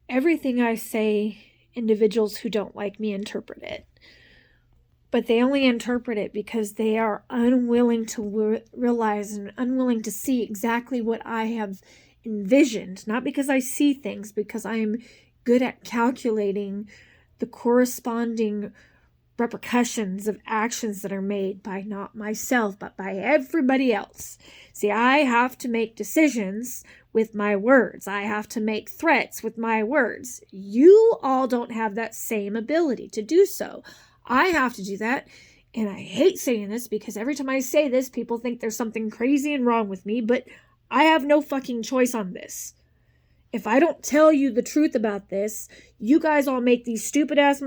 everything I say, individuals who don't like me interpret it. But they only interpret it because they are unwilling to realize and unwilling to see exactly what I have envisioned. Not because I see things, because I am good at calculating the corresponding repercussions of actions that are made by not myself, but by everybody else. See, I have to make decisions with my words. I have to make threats with my words. You all don't have that same ability to do so. I have to do that. And I hate saying this because every time I say this, people think there's something crazy and wrong with me, but I have no fucking choice on this. If I don't tell you the truth about this, you guys all make these stupid-ass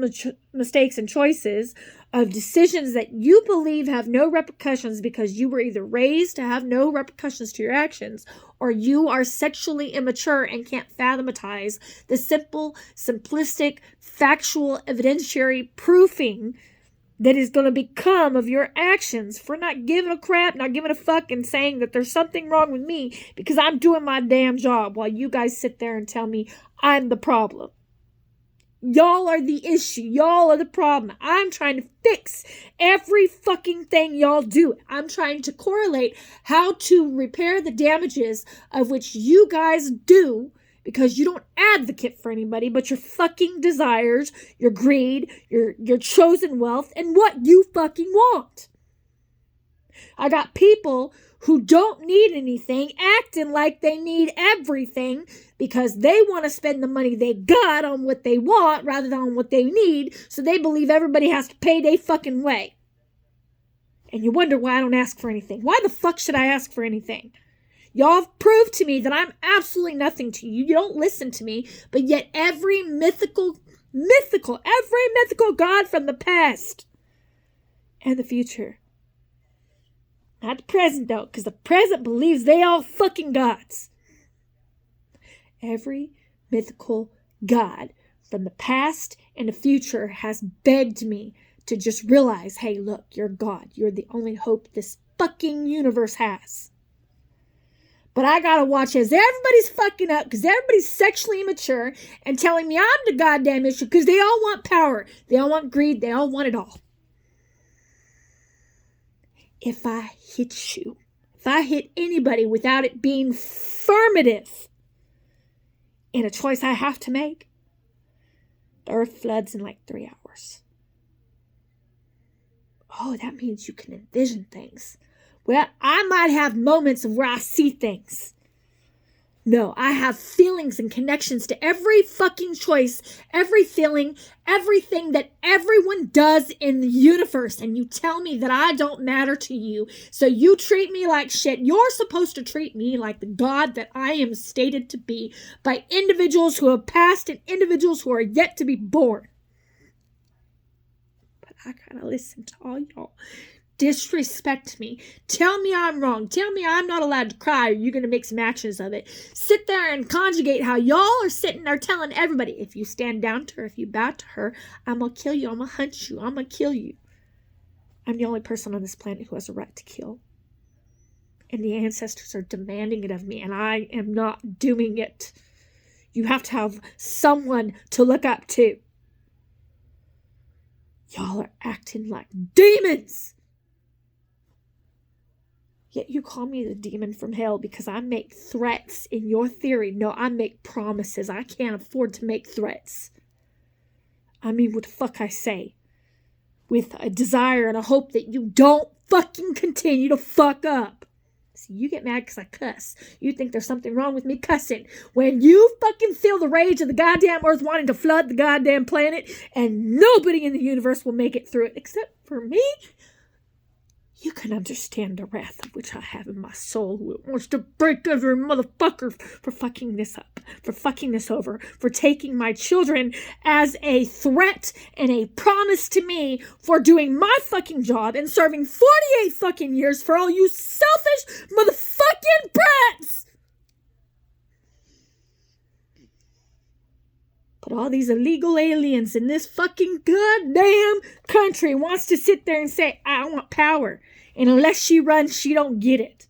mistakes and choices of decisions that you believe have no repercussions because you were either raised to have no repercussions to your actions, or you are sexually immature and can't fathomatize the simple, simplistic, factual, evidentiary proofing that is going to become of your actions for not giving a crap, not giving a fuck, and saying that there's something wrong with me because I'm doing my damn job while you guys sit there and tell me I'm the problem. Y'all are the issue. Y'all are the problem. I'm trying to fix every fucking thing y'all do. I'm trying to correlate how to repair the damages of which you guys do, because you don't advocate for anybody but your fucking desires, your greed, your chosen wealth, and what you fucking want. I got people who don't need anything acting like they need everything because they want to spend the money they got on what they want rather than on what they need, so they believe everybody has to pay their fucking way. And you wonder why I don't ask for anything. Why the fuck should I ask for anything? Y'all have proved to me that I'm absolutely nothing to you. You don't listen to me, but yet every mythical god from the past and the future. Not the present, though, because the present believes they all fucking gods. Every mythical god from the past and the future has begged me to just realize, hey, look, you're God. You're the only hope this fucking universe has. But I gotta watch as everybody's fucking up because everybody's sexually immature and telling me I'm the goddamn issue because they all want power. They all want greed. They all want it all. If I hit you, if I hit anybody without it being affirmative in a choice I have to make, the earth floods in like 3 hours. Oh, that means you can envision things. Well, I might have moments of where I see things. No, I have feelings and connections to every fucking choice, every feeling, everything that everyone does in the universe. And you tell me that I don't matter to you. So you treat me like shit. You're supposed to treat me like the God that I am stated to be by individuals who have passed and individuals who are yet to be born. But I gotta listen to all y'all disrespect me, tell me I'm wrong, tell me I'm not allowed to cry, or you're going to make some actions of it. Sit there and conjugate how y'all are sitting there telling everybody, if you stand down to her, if you bow to her, I'm going to kill you, I'm going to hunt you, I'm going to kill you. I'm the only person on this planet who has a right to kill. And the ancestors are demanding it of me, and I am not doing it. You have to have someone to look up to. Y'all are acting like demons. Yet you call me the demon from hell because I make threats in your theory. No, I make promises. I can't afford to make threats. I mean what the fuck I say. With a desire and a hope that you don't fucking continue to fuck up. See, you get mad because I cuss. You think there's something wrong with me cussing. When you fucking feel the rage of the goddamn earth wanting to flood the goddamn planet and nobody in the universe will make it through it except for me, you can understand the wrath of which I have in my soul, who wants to break every motherfucker for fucking this up, for fucking this over, for taking my children as a threat and a promise to me for doing my fucking job and serving 48 fucking years for all you selfish motherfucking brats. But all these illegal aliens in this fucking goddamn country wants to sit there and say, I want power. And unless she runs, she don't get it.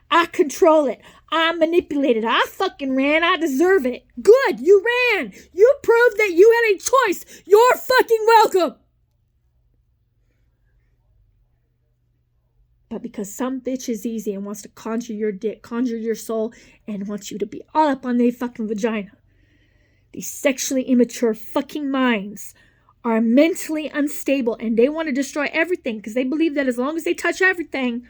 I control it. I manipulated. I fucking ran. I deserve it. Good. You ran. You proved that you had a choice. You're fucking welcome. But because some bitch is easy and wants to conjure your dick, conjure your soul, and wants you to be all up on their fucking vagina, these sexually immature fucking minds are mentally unstable, and they want to destroy everything because they believe that as long as they touch everything,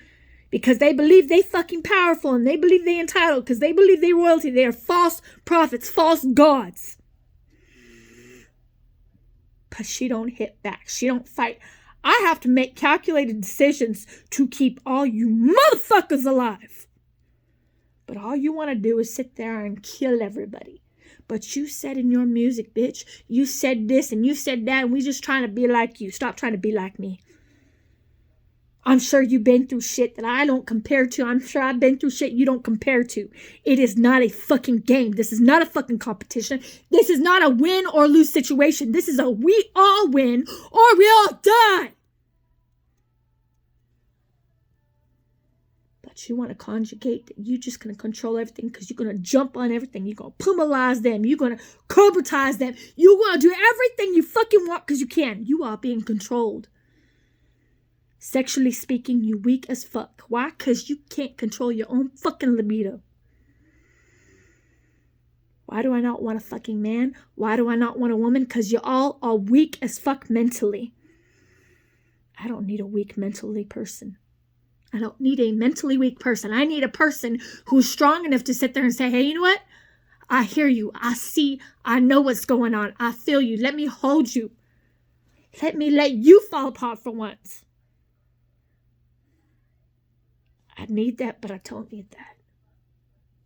because they believe they fucking powerful and they believe they entitled, because they believe they royalty, they are false prophets, false gods. But she don't hit back. She don't fight. I have to make calculated decisions to keep all you motherfuckers alive. But all you want to do is sit there and kill everybody. But you said in your music, bitch, you said this and you said that, and we just trying to be like you. Stop trying to be like me. I'm sure you've been through shit that I don't compare to. I'm sure I've been through shit you don't compare to. It is not a fucking game. This is not a fucking competition. This is not a win or lose situation. This is a we all win or we all die. But you want to conjugate that you're just going to control everything because you're going to jump on everything. You're going to pummelize them. You're going to corporatize them. You're going to do everything you fucking want because you can. You are being controlled. Sexually speaking, you weak as fuck. Why? Because you can't control your own fucking libido. Why do I not want a fucking man? Why do I not want a woman? Because you all are weak as fuck mentally. I don't need a weak mentally person. I don't need a mentally weak person. I need a person who's strong enough to sit there and say, hey, you know what? I hear you. I see. I know what's going on. I feel you. Let me hold you. Let me let you fall apart for once. I need that, but I don't need that.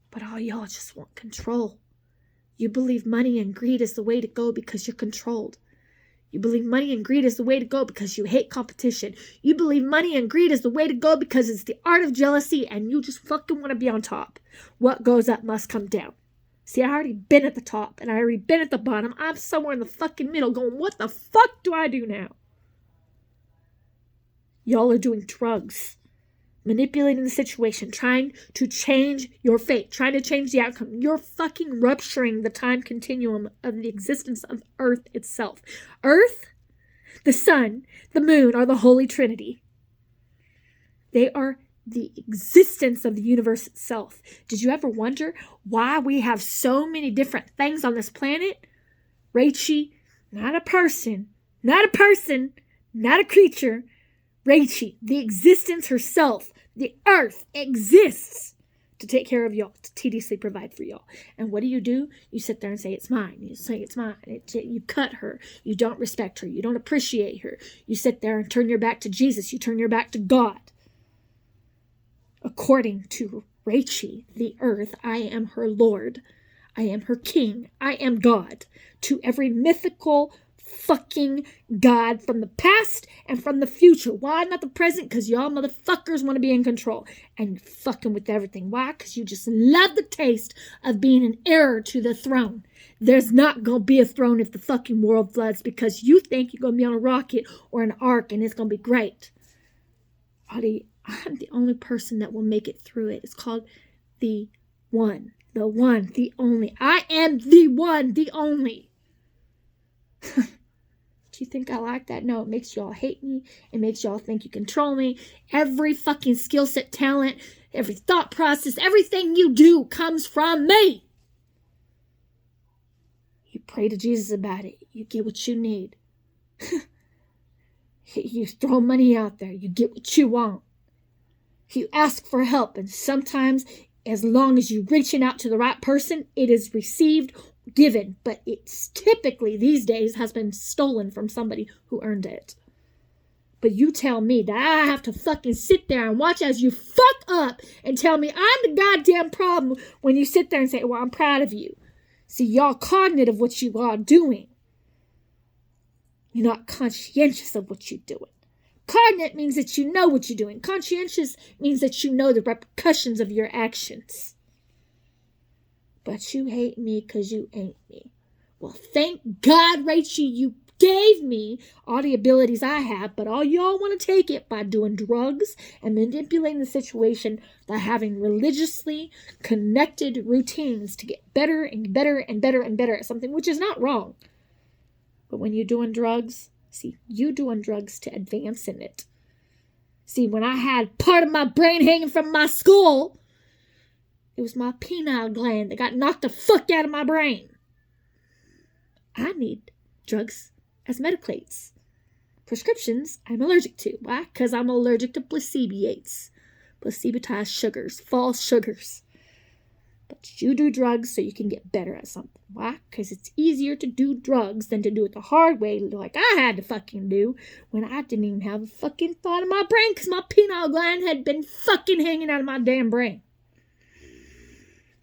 But all y'all just want control. You believe money and greed is the way to go because you're controlled. You believe money and greed is the way to go because you hate competition. You believe money and greed is the way to go because it's the art of jealousy and you just fucking want to be on top. What goes up must come down. See, I already been at the top and I already been at the bottom. I'm somewhere in the fucking middle going, what the fuck do I do now? Y'all are doing drugs. Manipulating the situation, trying to change your fate, trying to change the outcome. You're fucking rupturing the time continuum of the existence of Earth itself. Earth, the sun, the moon are the Holy Trinity. They are the existence of the universe itself. Did you ever wonder why we have so many different things on this planet? Rachie, not a person, not a creature. Rachie, the existence herself, the earth exists to take care of y'all, to tediously provide for y'all. And what do? You sit there and say, it's mine. You say, it's mine. You cut her. You don't respect her. You don't appreciate her. You sit there and turn your back to Jesus. You turn your back to God. According to Rachie, the earth, I am her Lord. I am her king. I am God. To every mythical fucking God from the past and from the future. Why not the present? Because y'all motherfuckers want to be in control. And you're fucking with everything. Why? Because you just love the taste of being an heir to the throne. There's not going to be a throne if the fucking world floods because you think you're going to be on a rocket or an ark and it's going to be great. Buddy, I'm the only person that will make it through it. It's called the one, the only. I am the one, the only. Do you think I like that? No, it makes y'all hate me. It makes y'all think you control me. Every fucking skill set, talent, every thought process, everything you do comes from me. You pray to Jesus about it. You get what you need. You throw money out there. You get what you want. You ask for help. And sometimes, as long as you're reaching out to the right person, it is received, given. But it's typically, these days, has been stolen from somebody who earned it. But you tell me that I have to fucking sit there and watch as you fuck up and tell me I'm the goddamn problem when you sit there and say, well, I'm proud of you. See, y'all cognizant of what you are doing. You're not conscientious of what you're doing. Cognate means that you know what you're doing. Conscientious means that you know the repercussions of your actions. But you hate me because you ain't me. Well, thank God, Rachel, you gave me all the abilities I have, but all y'all want to take it by doing drugs and manipulating the situation by having religiously connected routines to get better and better and better and better at something, which is not wrong. But when you're doing drugs, see, you doing drugs to advance in it. See, when I had part of my brain hanging from my skull, it was my pineal gland that got knocked the fuck out of my brain. I need drugs as medicates. Prescriptions I'm allergic to. Why? Because I'm allergic to placebiates. Placebitized sugars. False sugars. But you do drugs so you can get better at something. Why? Because it's easier to do drugs than to do it the hard way like I had to fucking do when I didn't even have a fucking thought in my brain because my pineal gland had been fucking hanging out of my damn brain.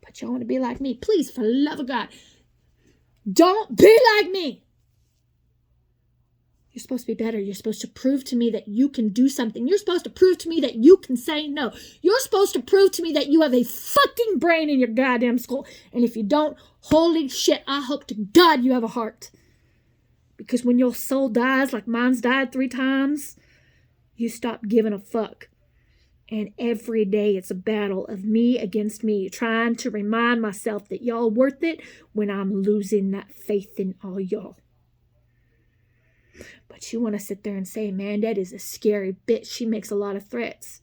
But y'all want to be like me. Please, for the love of God, don't be like me. You're supposed to be better. You're supposed to prove to me that you can do something. You're supposed to prove to me that you can say no. You're supposed to prove to me that you have a fucking brain in your goddamn skull. And if you don't, holy shit, I hope to God you have a heart. Because when your soul dies, like mine's died 3 times, you stop giving a fuck. And every day it's a battle of me against me, trying to remind myself that y'all worth it when I'm losing that faith in all y'all. But you want to sit there and say, man, that is a scary bitch. She makes a lot of threats.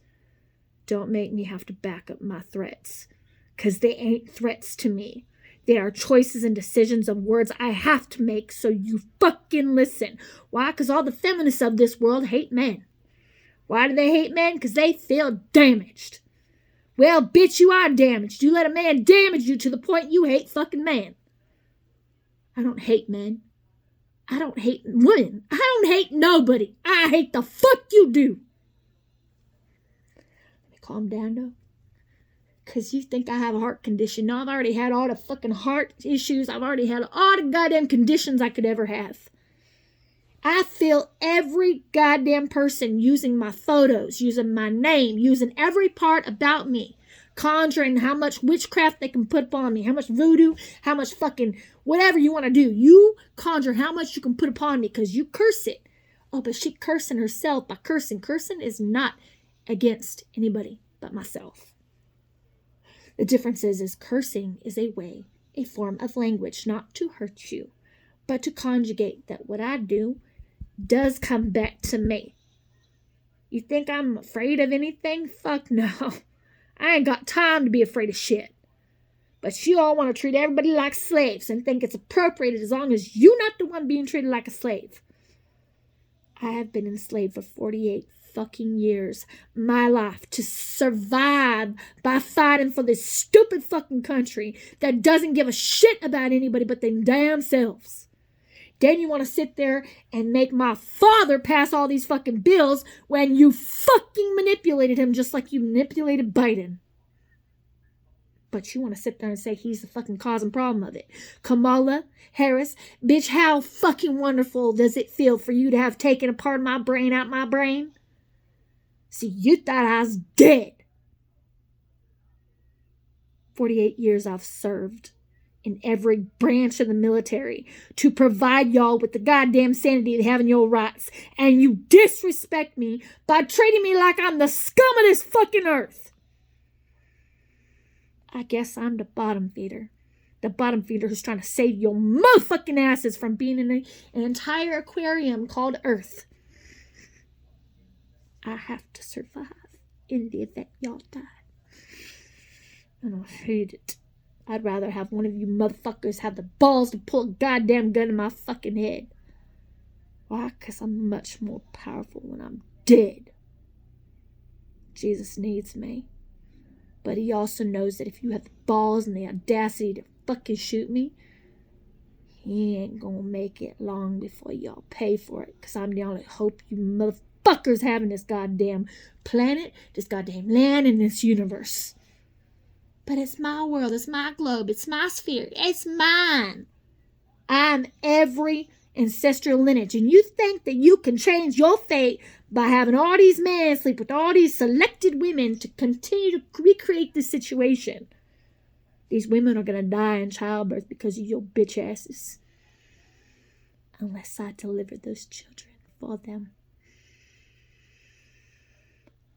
Don't make me have to back up my threats. Because they ain't threats to me. They are choices and decisions of words I have to make, so you fucking listen. Why? Because all the feminists of this world hate men. Why do they hate men? Because they feel damaged. Well, bitch, you are damaged. You let a man damage you to the point you hate fucking men. I don't hate men. I don't hate women. I don't hate nobody. I hate the fuck you do. Let me calm down, though. Because you think I have a heart condition. No, I've already had all the fucking heart issues. I've already had all the goddamn conditions I could ever have. I feel every goddamn person using my photos, using my name, using every part about me, conjuring how much witchcraft they can put upon me, how much voodoo, how much fucking whatever you want to do. You conjure how much you can put upon me because you curse it. Oh, but she cursing herself by cursing. Cursing is not against anybody but myself. The difference is cursing is a way, a form of language, not to hurt you, but to conjugate that what I do does come back to me. You think I'm afraid of anything? Fuck no. I ain't got time to be afraid of shit. But you all want to treat everybody like slaves and think it's appropriate as long as you're not the one being treated like a slave. I have been enslaved for 48 fucking years. My life to survive by fighting for this stupid fucking country that doesn't give a shit about anybody but them damn selves. Then you want to sit there and make my father pass all these fucking bills when you fucking manipulated him just like you manipulated Biden. But you want to sit there and say he's the fucking cause and problem of it. Kamala Harris, bitch, how fucking wonderful does it feel for you to have taken a part of my brain out my brain? See, you thought I was dead. 48 years I've served in every branch of the military to provide y'all with the goddamn sanity of having your rights. And you disrespect me by treating me like I'm the scum of this fucking earth. I guess I'm the bottom feeder. The bottom feeder who's trying to save your motherfucking asses from being in an entire aquarium called Earth. I have to survive in the event y'all die. And I hate it. I'd rather have one of you motherfuckers have the balls to pull a goddamn gun in my fucking head. Why? Because I'm much more powerful when I'm dead. Jesus needs me. But he also knows that if you have the balls and the audacity to fucking shoot me, he ain't gonna make it long before y'all pay for it. Because I'm the only hope you motherfuckers have in this goddamn planet, this goddamn land, and this universe. But it's my world, it's my globe, it's my sphere, it's mine. I'm every ancestral lineage. And you think that you can change your fate by having all these men sleep with all these selected women to continue to recreate this situation. These women are going to die in childbirth because of your bitch asses. unless I deliver those children for them.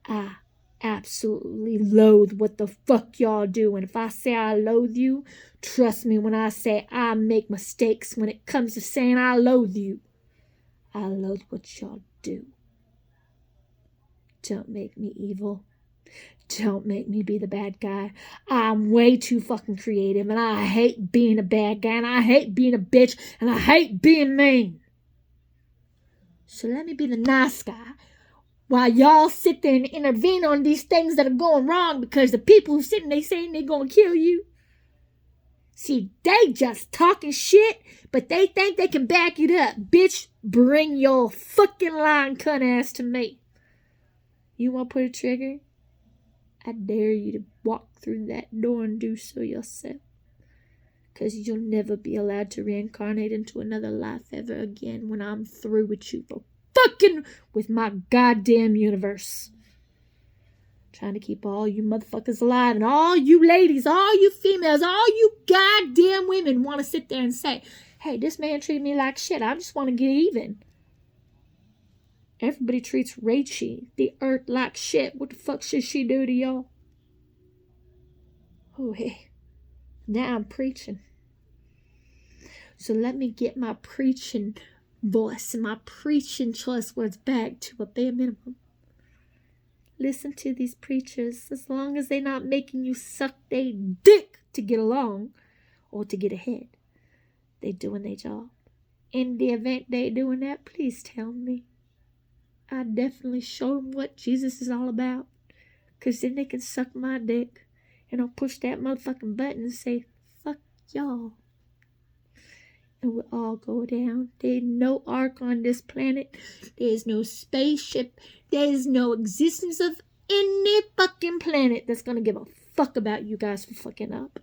I absolutely loathe what the fuck y'all do. And if I say I loathe you, trust me when I say I make mistakes when it comes to saying I loathe you. I loathe what y'all do. Don't make me evil. Don't make me be the bad guy. I'm way too fucking creative, and I hate being a bad guy, and I hate being a bitch, and I hate being mean. So let me be the nice guy while y'all sit there and intervene on these things that are going wrong, because the people who sitting there saying they're gonna kill you, see, they just talking shit, but they think they can back it up. Bitch, bring your fucking lying cunt ass to me. You want to put a trigger? I dare you to walk through that door and do so yourself. Because you'll never be allowed to reincarnate into another life ever again when I'm through with you for fucking with my goddamn universe. Trying to keep all you motherfuckers alive, and all you ladies, all you females, all you goddamn women want to sit there and say, hey, this man treated me like shit. I just want to get even. Everybody treats Rachie, the earth, like shit. What the fuck should she do to y'all? Oh, hey. Now I'm preaching. So let me get my preaching voice and my preaching choice words back to a bare minimum. Listen to these preachers. As long as they're not making you suck their dick to get along or to get ahead, they're doing their job. In the event they're doing that, please tell me. I definitely show them what Jesus is all about. Because then they can suck my dick. And I'll push that motherfucking button and say, fuck y'all. And we'll all go down. There's no ark on this planet. There's no spaceship. There's no existence of any fucking planet that's going to give a fuck about you guys for fucking up.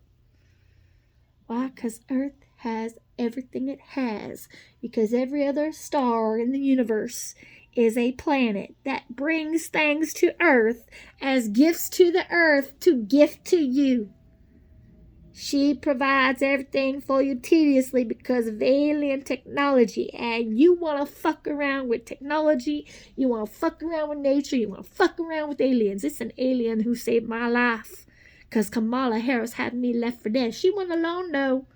Why? Because Earth has everything it has. Because every other star in the universe is a planet that brings things to Earth as gifts to the Earth to gift to you. She provides everything for you tediously because of alien technology. And you want to fuck around with technology. You want to fuck around with nature. You want to fuck around with aliens. It's an alien who saved my life. Because Kamala Harris had me left for dead. She went alone though.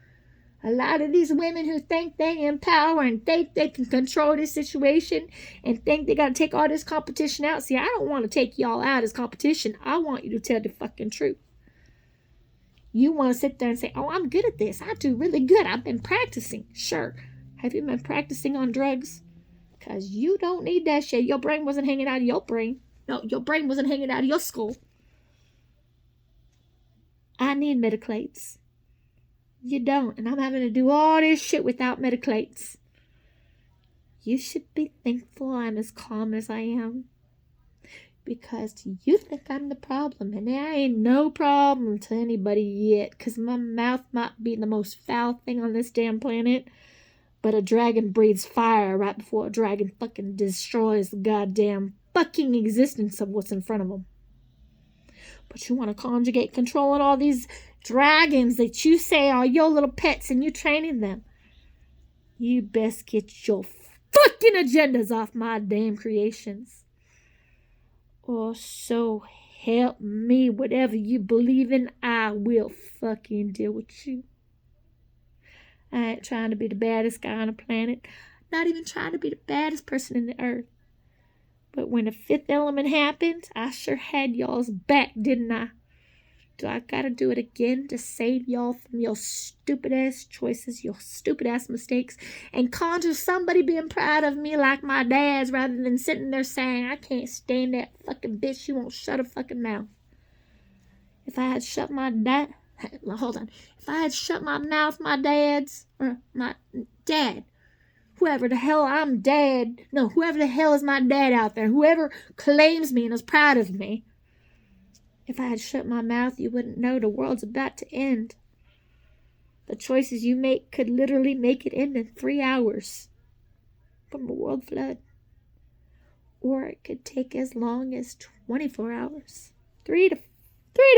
A lot of these women who think they in power and think they can control this situation and think they got to take all this competition out. See, I don't want to take y'all out as competition. I want you to tell the fucking truth. You want to sit there and say, oh, I'm good at this. I do really good. I've been practicing. Sure. Have you been practicing on drugs? Because you don't need that shit. Your brain wasn't hanging out of your brain. No, your brain wasn't hanging out of your skull. I need Mediclates. You don't. And I'm having to do all this shit without Mediclates. You should be thankful I'm as calm as I am. Because you think I'm the problem. And there ain't no problem to anybody yet. Because my mouth might be the most foul thing on this damn planet. But a dragon breathes fire right before a dragon fucking destroys the goddamn fucking existence of what's in front of them. But you want to conjugate control on all these dragons that you say are your little pets and you training them. You best get your fucking agendas off my damn creations. Or so help me, whatever you believe in, I will fucking deal with you. I ain't trying to be the baddest guy on the planet. Not even trying to be the baddest person in the earth. But when the fifth element happened, I sure had y'all's back, didn't I? Do I gotta do it again to save y'all from your stupid-ass choices, your stupid-ass mistakes, and conjure somebody being proud of me like my dad's rather than sitting there saying, I can't stand that fucking bitch, she won't shut her fucking mouth. If I had shut my If I had shut my mouth, my dad, whoever the hell whoever the hell is my dad out there, whoever claims me and is proud of me, if I had shut my mouth, you wouldn't know the world's about to end. The choices you make could literally make it end in 3 hours from a world flood. Or it could take as long as 24 hours. 3 to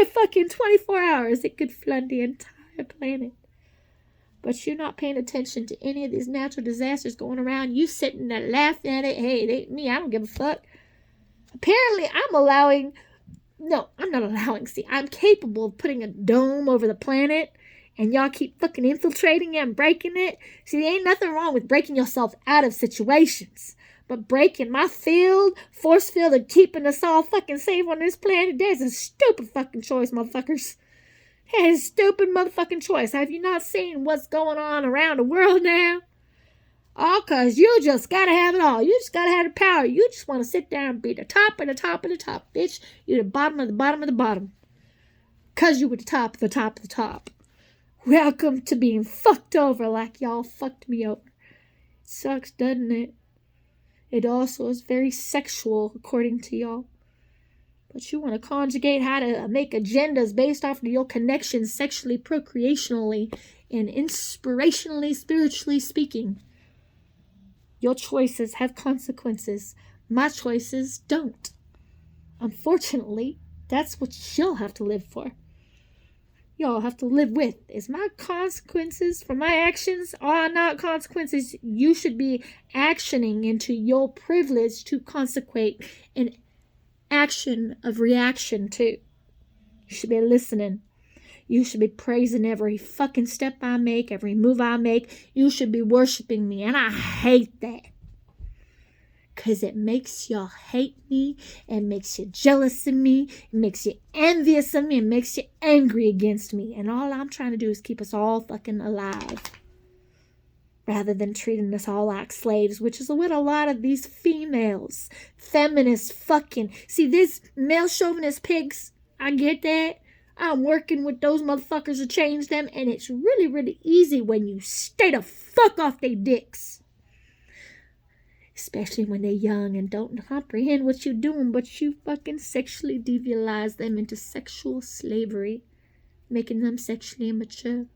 fucking 24 hours. It could flood the entire planet. But you're not paying attention to any of these natural disasters going around. You sitting there laughing at it. Hey, it ain't me. I don't give a fuck. Apparently, I'm not allowing. See, I'm capable of putting a dome over the planet, and y'all keep fucking infiltrating it and breaking it. See, there ain't nothing wrong with breaking yourself out of situations. But breaking my force field, and keeping us all fucking safe on this planet, that's a stupid fucking choice, motherfuckers. That is a stupid motherfucking choice. Have you not seen what's going on around the world now? All because you just gotta have it all. You just gotta have the power. You just want to sit there and be the top of the top of the top, bitch. You're the bottom of the bottom of the bottom. Because you were the top of the top of the top. Welcome to being fucked over like y'all fucked me over. Sucks, doesn't it? It also is very sexual, according to y'all. But you want to conjugate how to make agendas based off of your connections sexually, procreationally, and inspirationally, spiritually speaking. Your choices have consequences. My choices don't. Unfortunately, that's what you'll have to live for. Y'all have to live with. Is my consequences for my actions are not consequences you should be actioning into your privilege to consecrate an action of reaction to. You should be listening. You should be praising every fucking step I make, every move I make. You should be worshiping me. And I hate that. Because it makes y'all hate me. It makes you jealous of me. It makes you envious of me. It makes you angry against me. And all I'm trying to do is keep us all fucking alive. Rather than treating us all like slaves, which is what a lot of these females, feminists fucking... See, these male chauvinist pigs, I get that. I'm working with those motherfuckers to change them, and it's really, really easy when you stay the fuck off their dicks. Especially when they're young and don't comprehend what you're doing, but you fucking sexually devialize them into sexual slavery, making them sexually immature.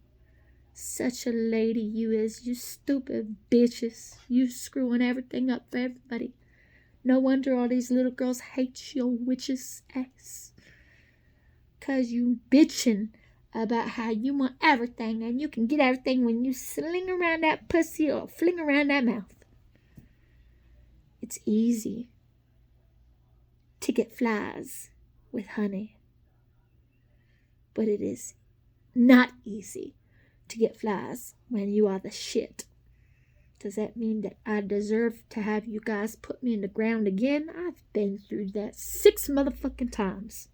Such a lady you is, you stupid bitches. You screwing everything up for everybody. No wonder all these little girls hate your witch's ass. 'Cause you bitching about how you want everything and you can get everything when you sling around that pussy or fling around that mouth. It's easy to get flies with honey. But it is not easy to get flies when you are the shit. Does that mean that I deserve to have you guys put me in the ground again? I've been through that 6 motherfucking times.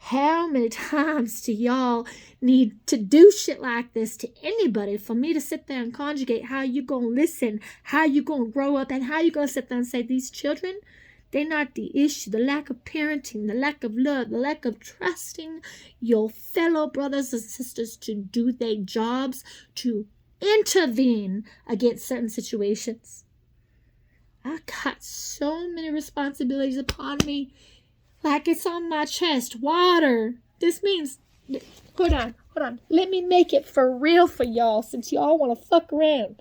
How many times do y'all need to do shit like this to anybody for me to sit there and conjugate how you gonna listen, how you gonna grow up, and how you gonna sit there and say these children, they're not the issue. The lack of parenting, the lack of love, the lack of trusting your fellow brothers and sisters to do their jobs, to intervene against certain situations. I got so many responsibilities upon me. Like it's on my chest. Water. This means... Hold on. Let me make it for real for y'all since y'all want to fuck around.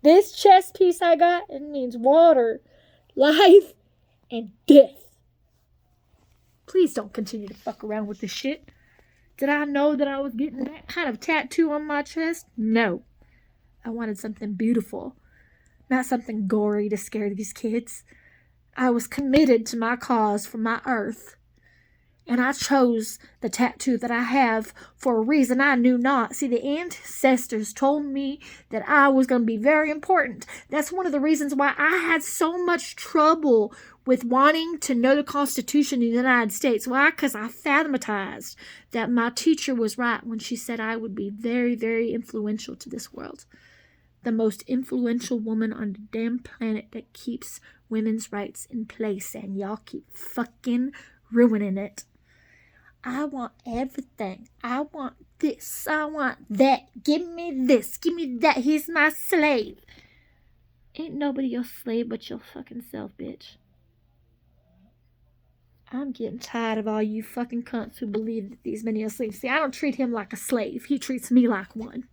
This chest piece I got, it means water, life, and death. Please don't continue to fuck around with this shit. Did I know that I was getting that kind of tattoo on my chest? No. I wanted something beautiful, not something gory to scare these kids. I was committed to my cause for my earth. And I chose the tattoo that I have for a reason I knew not. See, the ancestors told me that I was going to be very important. That's one of the reasons why I had so much trouble with wanting to know the Constitution of the United States. Why? Because I fathomatized that my teacher was right when she said I would be very, very influential to this world. The most influential woman on the damn planet that keeps women's rights in place, and y'all keep fucking ruining it. I want everything. I want this. I want that. Give me this. Give me that. He's my slave. Ain't nobody your slave but your fucking self, bitch. I'm getting tired of all you fucking cunts who believe that these men are slaves. See, I don't treat him like a slave. He treats me like one.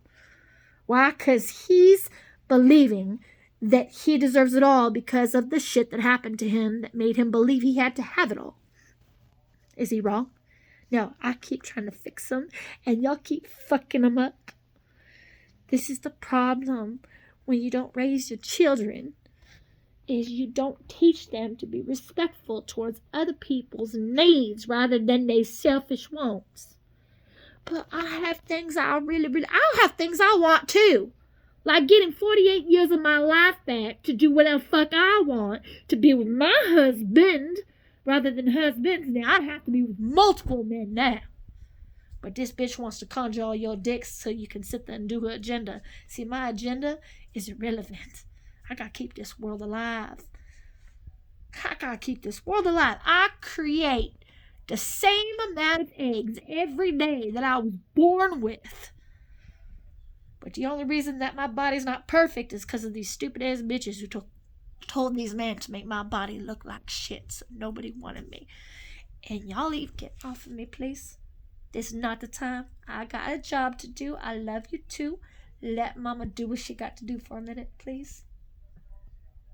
Why? Because he's believing that he deserves it all because of the shit that happened to him that made him believe he had to have it all. Is he wrong? No, I keep trying to fix him, and y'all keep fucking him up. This is the problem when you don't raise your children, is you don't teach them to be respectful towards other people's needs rather than their selfish wants. But I have things I have things I want too. Like getting 48 years of my life back to do whatever fuck I want, to be with my husband rather than husbands. Now I have to be with multiple men now. But this bitch wants to conjure all your dicks so you can sit there and do her agenda. See, my agenda is irrelevant. I gotta keep this world alive. I create the same amount of eggs every day that I was born with. But the only reason that my body's not perfect is because of these stupid ass bitches who told these men to make my body look like shit, so nobody wanted me. And y'all get off of me, please. This is not the time. I got a job to do. I love you too. Let mama do what she got to do for a minute, please.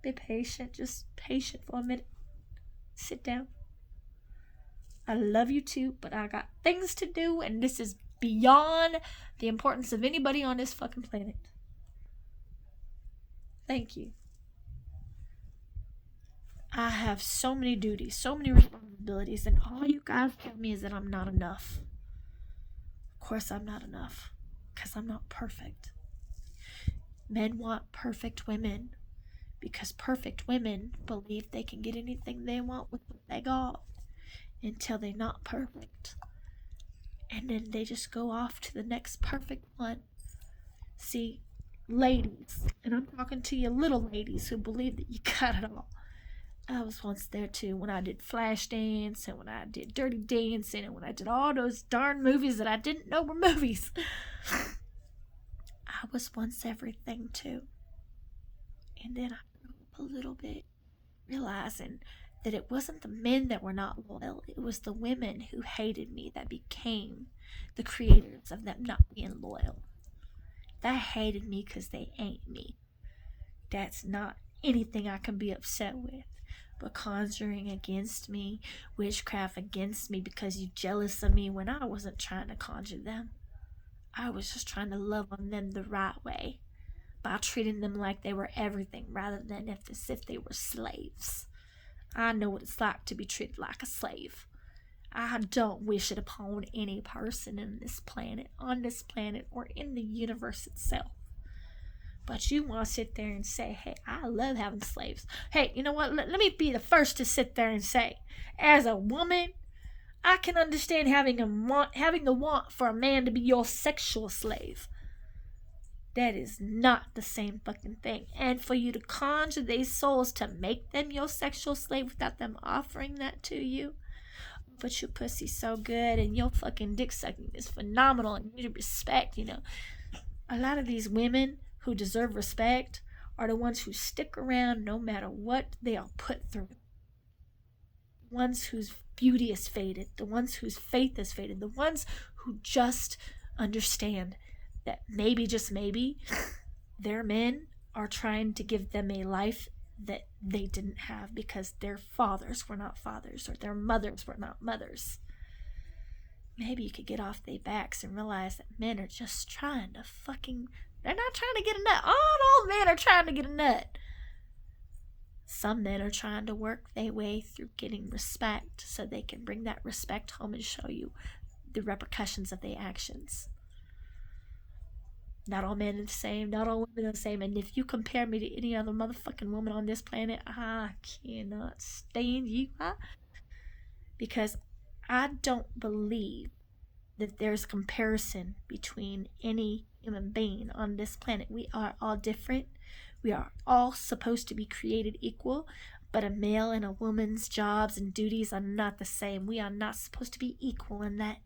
Be patient. Just patient for a minute. Sit down. I love you too, but I got things to do, and this is beyond the importance of anybody on this fucking planet. Thank you. I have so many duties, so many responsibilities, and all you guys tell me is that I'm not enough. Of course I'm not enough, because I'm not perfect. Men want perfect women, because perfect women believe they can get anything they want with what they got until they're not perfect. And then they just go off to the next perfect one. See, ladies, and I'm talking to you little ladies who believe that you got it all. I was once there too when I did Flash Dance and when I did Dirty Dancing and when I did all those darn movies that I didn't know were movies. I was once everything too. And then I grew up a little bit, realizing that it wasn't the men that were not loyal. It was the women who hated me that became the creators of them not being loyal. They hated me because they ain't me. That's not anything I can be upset with. But conjuring against me, witchcraft against me because you're jealous of me when I wasn't trying to conjure them. I was just trying to love on them the right way by treating them like they were everything rather than as if they were slaves. I know what it's like to be treated like a slave. I don't wish it upon any person on this planet, or in the universe itself. But you want to sit there and say, hey, I love having slaves. Hey, you know what? Let me be the first to sit there and say, as a woman, I can understand having a want for a man to be your sexual slave. That is not the same fucking thing. And for you to conjure these souls to make them your sexual slave without them offering that to you. But your pussy's so good and your fucking dick sucking is phenomenal and you need respect, you know. A lot of these women who deserve respect are the ones who stick around no matter what they are put through. The ones whose beauty is faded, the ones whose faith is faded, the ones who just understand that maybe, just maybe, their men are trying to give them a life that they didn't have because their fathers were not fathers or their mothers were not mothers. Maybe you could get off their backs and realize that men are just trying to they're not trying to get a nut. All men are trying to get a nut. Some men are trying to work their way through getting respect so they can bring that respect home and show you the repercussions of their actions. Not all men are the same. Not all women are the same. And if you compare me to any other motherfucking woman on this planet, I cannot stand you. Because I don't believe that there's comparison between any human being on this planet. We are all different. We are all supposed to be created equal. But a male and a woman's jobs and duties are not the same. We are not supposed to be equal in that.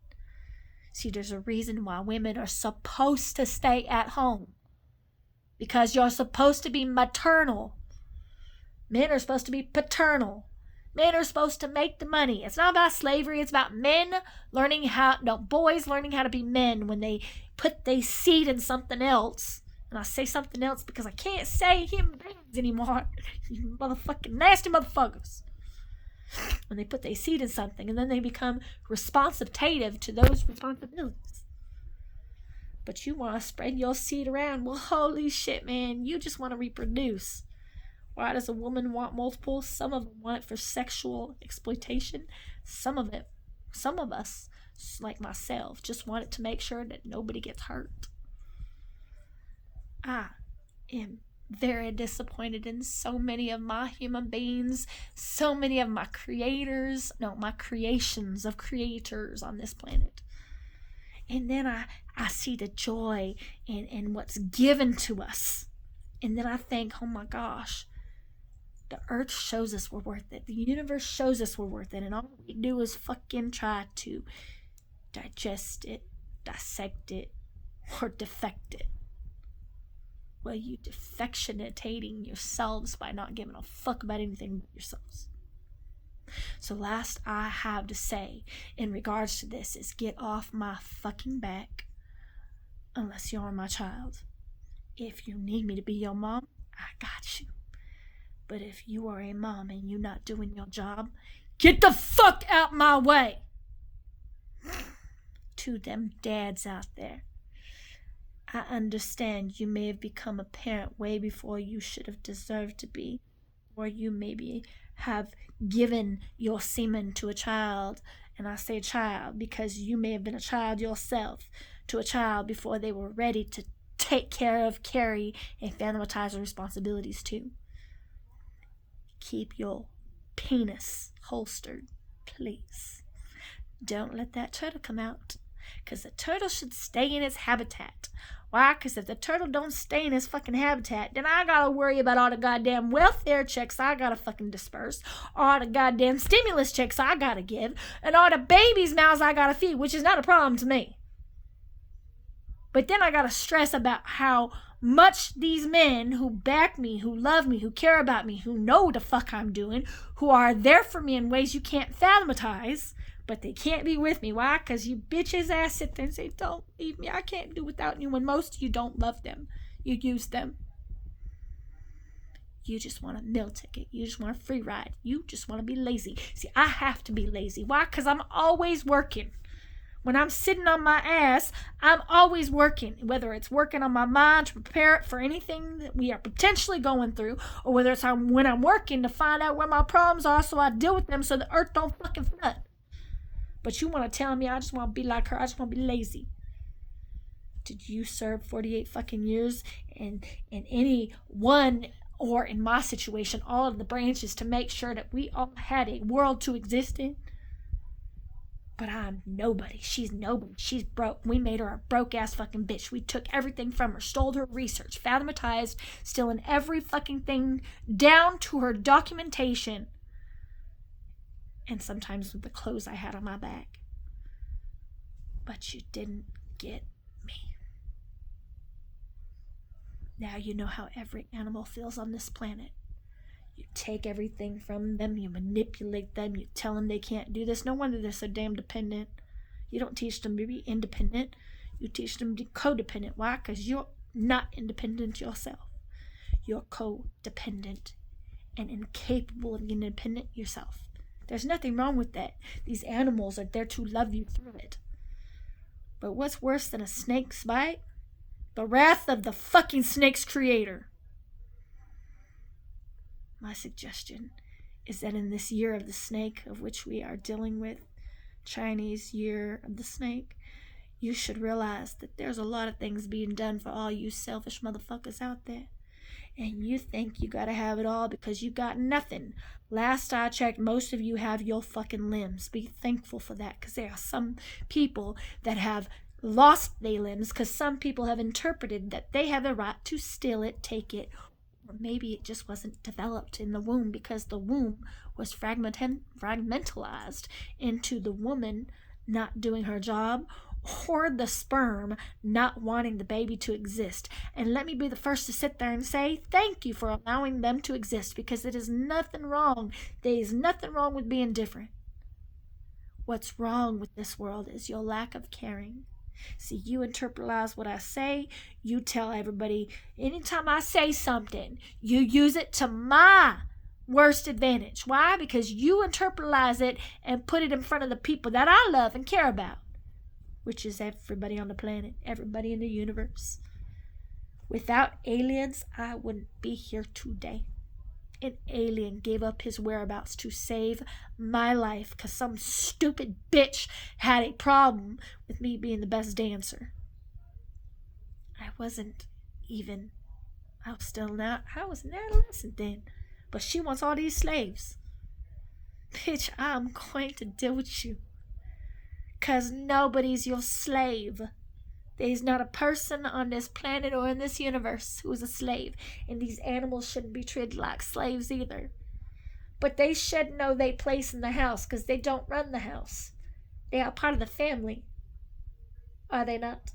See, there's a reason why women are supposed to stay at home. Because you're supposed to be maternal. Men are supposed to be paternal. Men are supposed to make the money. It's not about slavery. It's about boys learning how to be men when they put their seed in something else. And I say something else because I can't say human beings anymore. You motherfucking nasty motherfuckers. When they put their seed in something and then they become responsive to those responsibilities. But you want to spread your seed around. Well, holy shit, man. You just want to reproduce. Why does a woman want multiple? Some of them want it for sexual exploitation. Some of us, like myself, just want it to make sure that nobody gets hurt. I am very disappointed in so many of my human beings, so many of my creations of creators on this planet. And then I see the joy in what's given to us. And then I think, oh my gosh, the earth shows us we're worth it. The universe shows us we're worth it. And all we do is fucking try to digest it, dissect it, or defect it. Well, you defectionating yourselves by not giving a fuck about anything but yourselves. So last I have to say in regards to this is get off my fucking back unless you're my child. If you need me to be your mom, I got you. But if you are a mom and you're not doing your job, get the fuck out my way. To them dads out there, I understand you may have become a parent way before you should have deserved to be, or you maybe have given your semen to a child, and I say child because you may have been a child yourself, to a child before they were ready to take care of, carry, and familiarize responsibilities too. Keep your penis holstered, please. Don't let that turtle come out, because the turtle should stay in its habitat. Why? Because if the turtle don't stay in his fucking habitat, then I gotta worry about all the goddamn welfare checks I gotta fucking disperse, all the goddamn stimulus checks I gotta give, and all the babies' mouths I gotta feed, which is not a problem to me. But then I gotta stress about how much these men who back me, who love me, who care about me, who know what the fuck I'm doing, who are there for me in ways you can't fathomatize, but they can't be with me. Why? Because you bitches ass sit there and say, don't leave me, I can't do without you, when most of you don't love them. You use them. You just want a meal ticket. You just want a free ride. You just want to be lazy. See, I have to be lazy. Why? Because I'm always working. When I'm sitting on my ass, I'm always working, whether it's working on my mind to prepare it for anything that we are potentially going through, or whether it's when I'm working to find out where my problems are so I deal with them so the earth don't fucking flood. But you want to tell me I just want to be like her, I just want to be lazy. Did you serve 48 fucking years in any one, or in my situation, all of the branches to make sure that we all had a world to exist in? But I'm nobody. She's nobody. She's broke. We made her a broke-ass fucking bitch. We took everything from her, stole her research, fathomatized, stealing every fucking thing down to her documentation. And sometimes with the clothes I had on my back. But you didn't get me. Now you know how every animal feels on this planet. You take everything from them, you manipulate them, you tell them they can't do this. No wonder they're so damn dependent. You don't teach them to be independent. You teach them to be codependent. Why? Because you're not independent yourself. You're codependent and incapable of being independent yourself. There's nothing wrong with that. These animals are there to love you through it. But what's worse than a snake's bite? The wrath of the fucking snake's creator. My suggestion is that in this year of the snake, of which we are dealing with, Chinese year of the snake, you should realize that there's a lot of things being done for all you selfish motherfuckers out there. And you think you gotta have it all because you got nothing. Last I checked, most of you have your fucking limbs. Be thankful for that, because there are some people that have lost their limbs because some people have interpreted that they have the right to steal it, take it, or maybe it just wasn't developed in the womb because the womb was fragmentalized into the woman not doing her job, or the sperm not wanting the baby to exist. And let me be the first to sit there and say thank you for allowing them to exist, because it is nothing wrong. There is nothing wrong with being different. What's wrong with this world is your lack of caring. See, you internalize what I say. You tell everybody, anytime I say something, you use it to my worst advantage. Why? Because you internalize it and put it in front of the people that I love and care about. which is everybody on the planet, everybody in the universe. Without aliens, I wouldn't be here today. An alien gave up his whereabouts to save my life because some stupid bitch had a problem with me being the best dancer. I was an adolescent then. But she wants all these slaves. Bitch, I'm going to deal with you. Because nobody's your slave. There's not a person on this planet or in this universe who is a slave. And these animals shouldn't be treated like slaves either. But they should know their place in the house because they don't run the house. They are part of the family. Are they not?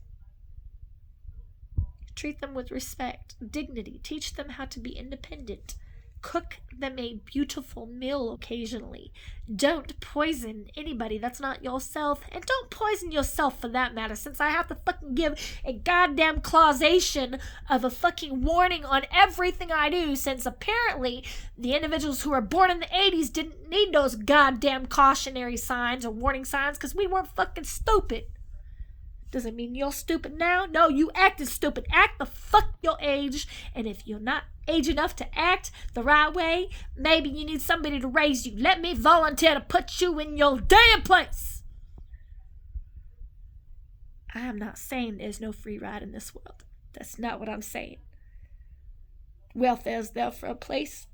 Treat them with respect, dignity. Teach them how to be independent. Cook them a beautiful meal occasionally. Don't poison anybody that's not yourself. And don't poison yourself for that matter, since I have to fucking give a goddamn clausation of a fucking warning on everything I do, since apparently the individuals who were born in the 80s didn't need those goddamn cautionary signs or warning signs because we weren't fucking stupid. Doesn't mean you're stupid now. No, you acted stupid. Act the fuck your age. And if you're not age enough to act the right way, maybe you need somebody to raise you. Let me volunteer to put you in your damn place. I'm not saying there's no free ride in this world. That's not what I'm saying. Welfare's there for a place.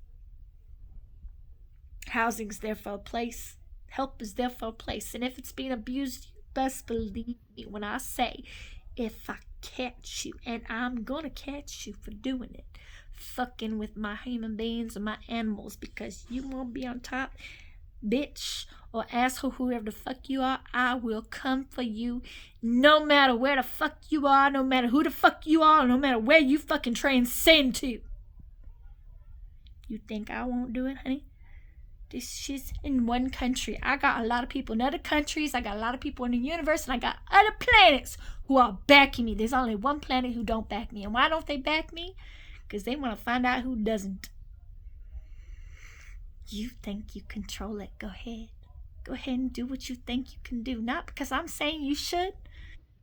Housing's there for a place. Help is there for a place. And if it's being abused, best believe me when I say, if I catch you, and I'm gonna catch you for doing it, fucking with my human beings or my animals, because you won't be on top, bitch or asshole, whoever the fuck you are, I will come for you no matter where the fuck you are, no matter who the fuck you are, no matter where you fucking transcend to. You think I won't do it, honey? This shit's in one country. I got a lot of people in other countries. I got a lot of people in the universe. And I got other planets who are backing me. There's only one planet who don't back me. And why don't they back me? Because they want to find out who doesn't. You think you control it. Go ahead. Go ahead and do what you think you can do. Not because I'm saying you should.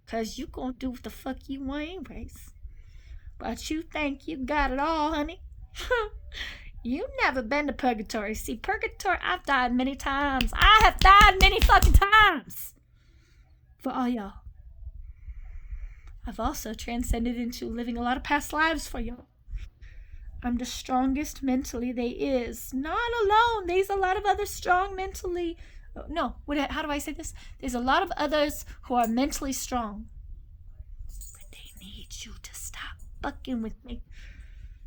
Because you going to do what the fuck you want anyways. But you think you got it all, honey. You've never been to purgatory. See, purgatory, I've died many times. I have died many fucking times. For all y'all. I've also transcended into living a lot of past lives for y'all. I'm the strongest mentally there is. Not alone. There's a lot of others strong mentally. No, how do I say this? There's a lot of others who are mentally strong. But they need you to stop fucking with me.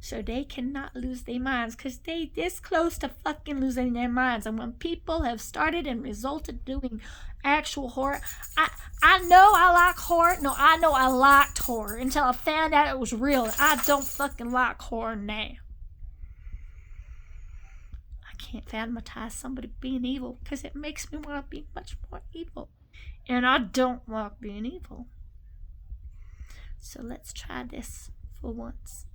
So they cannot lose their minds, because they this close to fucking losing their minds. And when people have started and resulted doing actual horror, I know I like horror. No, I know I liked horror until I found out it was real. I don't fucking like horror now. I can't fanatize somebody being evil because it makes me want to be much more evil. And I don't like being evil. So let's try this for once.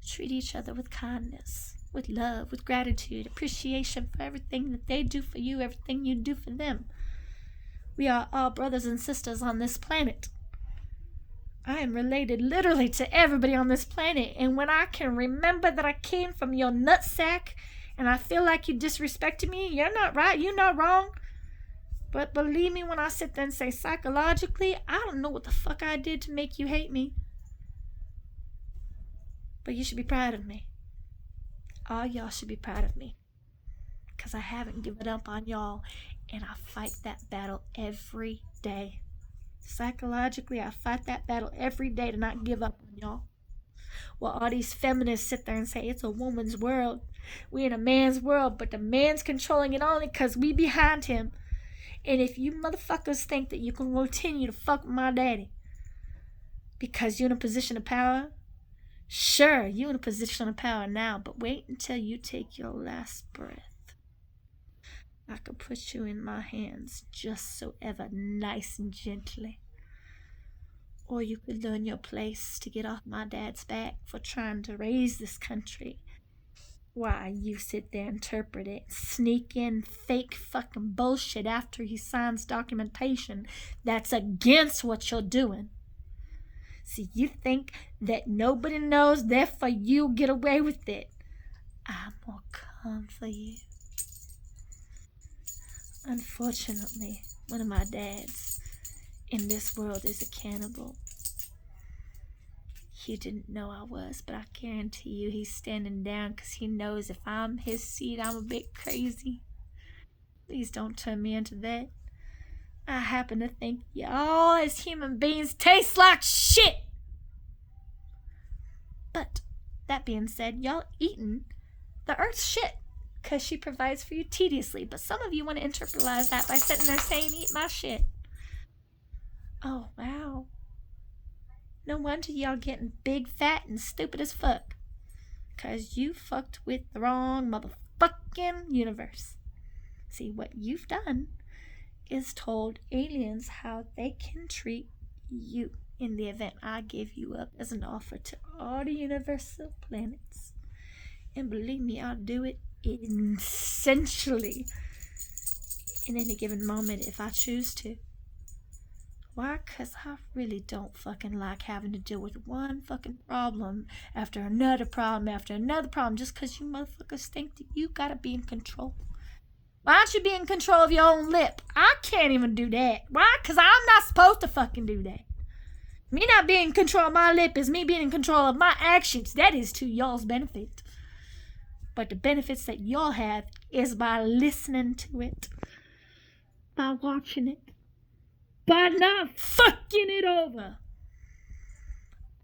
Treat each other with kindness, with love, with gratitude, appreciation for everything that they do for you, everything you do for them. We are all brothers and sisters on this planet. I am related literally to everybody on this planet, and when I can remember that I came from your nutsack and I feel like you disrespected me, you're not right, you're not wrong. But believe me when I sit there and say psychologically, I don't know what the fuck I did to make you hate me. But you should be proud of me. All y'all should be proud of me. Because I haven't given up on y'all. And I fight that battle every day. Psychologically, I fight that battle every day to not give up on y'all. While all these feminists sit there and say it's a woman's world. We in a man's world. But the man's controlling it only because we behind him. And if you motherfuckers think that you can continue to fuck with my daddy because you're in a position of power, sure, you're in a position of power now, but wait until you take your last breath. I could put you in my hands just so ever nice and gently. Or you could learn your place to get off my dad's back for trying to raise this country Why, you sit there, interpret it, sneak in fake fucking bullshit after he signs documentation that's against what you're doing. See, you think that nobody knows, therefore you get away with it. I'm gonna come for you. Unfortunately, one of my dads in this world is a cannibal. He didn't know I was, but I guarantee you he's standing down because he knows if I'm his seed, I'm a bit crazy. Please don't turn me into that. I happen to think y'all as human beings taste like shit. But that being said, y'all eating the earth's shit because she provides for you tediously. But some of you want to internalize that by sitting there saying, eat my shit. Oh, wow. No wonder y'all getting big, fat, and stupid as fuck. Because you fucked with the wrong motherfucking universe. See, what you've done is told aliens how they can treat you in the event I give you up as an offer to all the universal planets. And believe me, I'll do it essentially in any given moment if I choose to. Why? Because I really don't fucking like having to deal with one fucking problem after another problem after another problem just because you motherfuckers think that you gotta be in control. Why don't you be in control of your own lip? I can't even do that. Why? Because I'm not supposed to fucking do that. Me not being in control of my lip is me being in control of my actions. That is to y'all's benefit. But the benefits that y'all have is by listening to it, by watching it, by not fucking it over.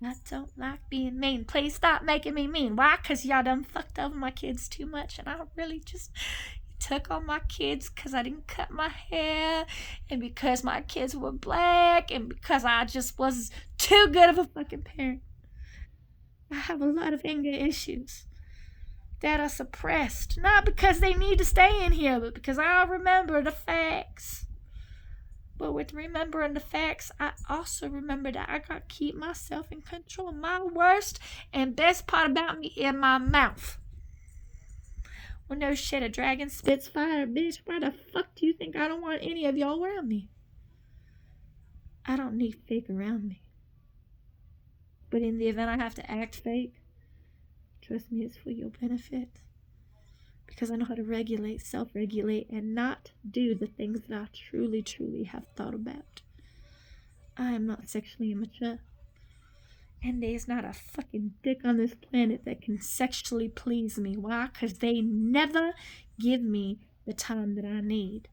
I don't like being mean. Please stop making me mean. Why? Because y'all done fucked over my kids too much, and I really just took on my kids because I didn't cut my hair, and because my kids were black, and because I just was too good of a fucking parent. I have a lot of anger issues that are suppressed, not because they need to stay in here, but because I remember the facts. But with remembering the facts, I also remember that I gotta keep myself in control. My worst and best part about me in my mouth. Well, no shit, a dragon spits fire, bitch. Why the fuck do you think I don't want any of y'all around me? I don't need fake around me. But in the event I have to act fake, trust me, it's for your benefit. Because I know how to regulate, self-regulate, and not do the things that I truly, truly have thought about. I am not sexually immature. And there's not a fucking dick on this planet that can sexually please me. Why? Because they never give me the time that I need.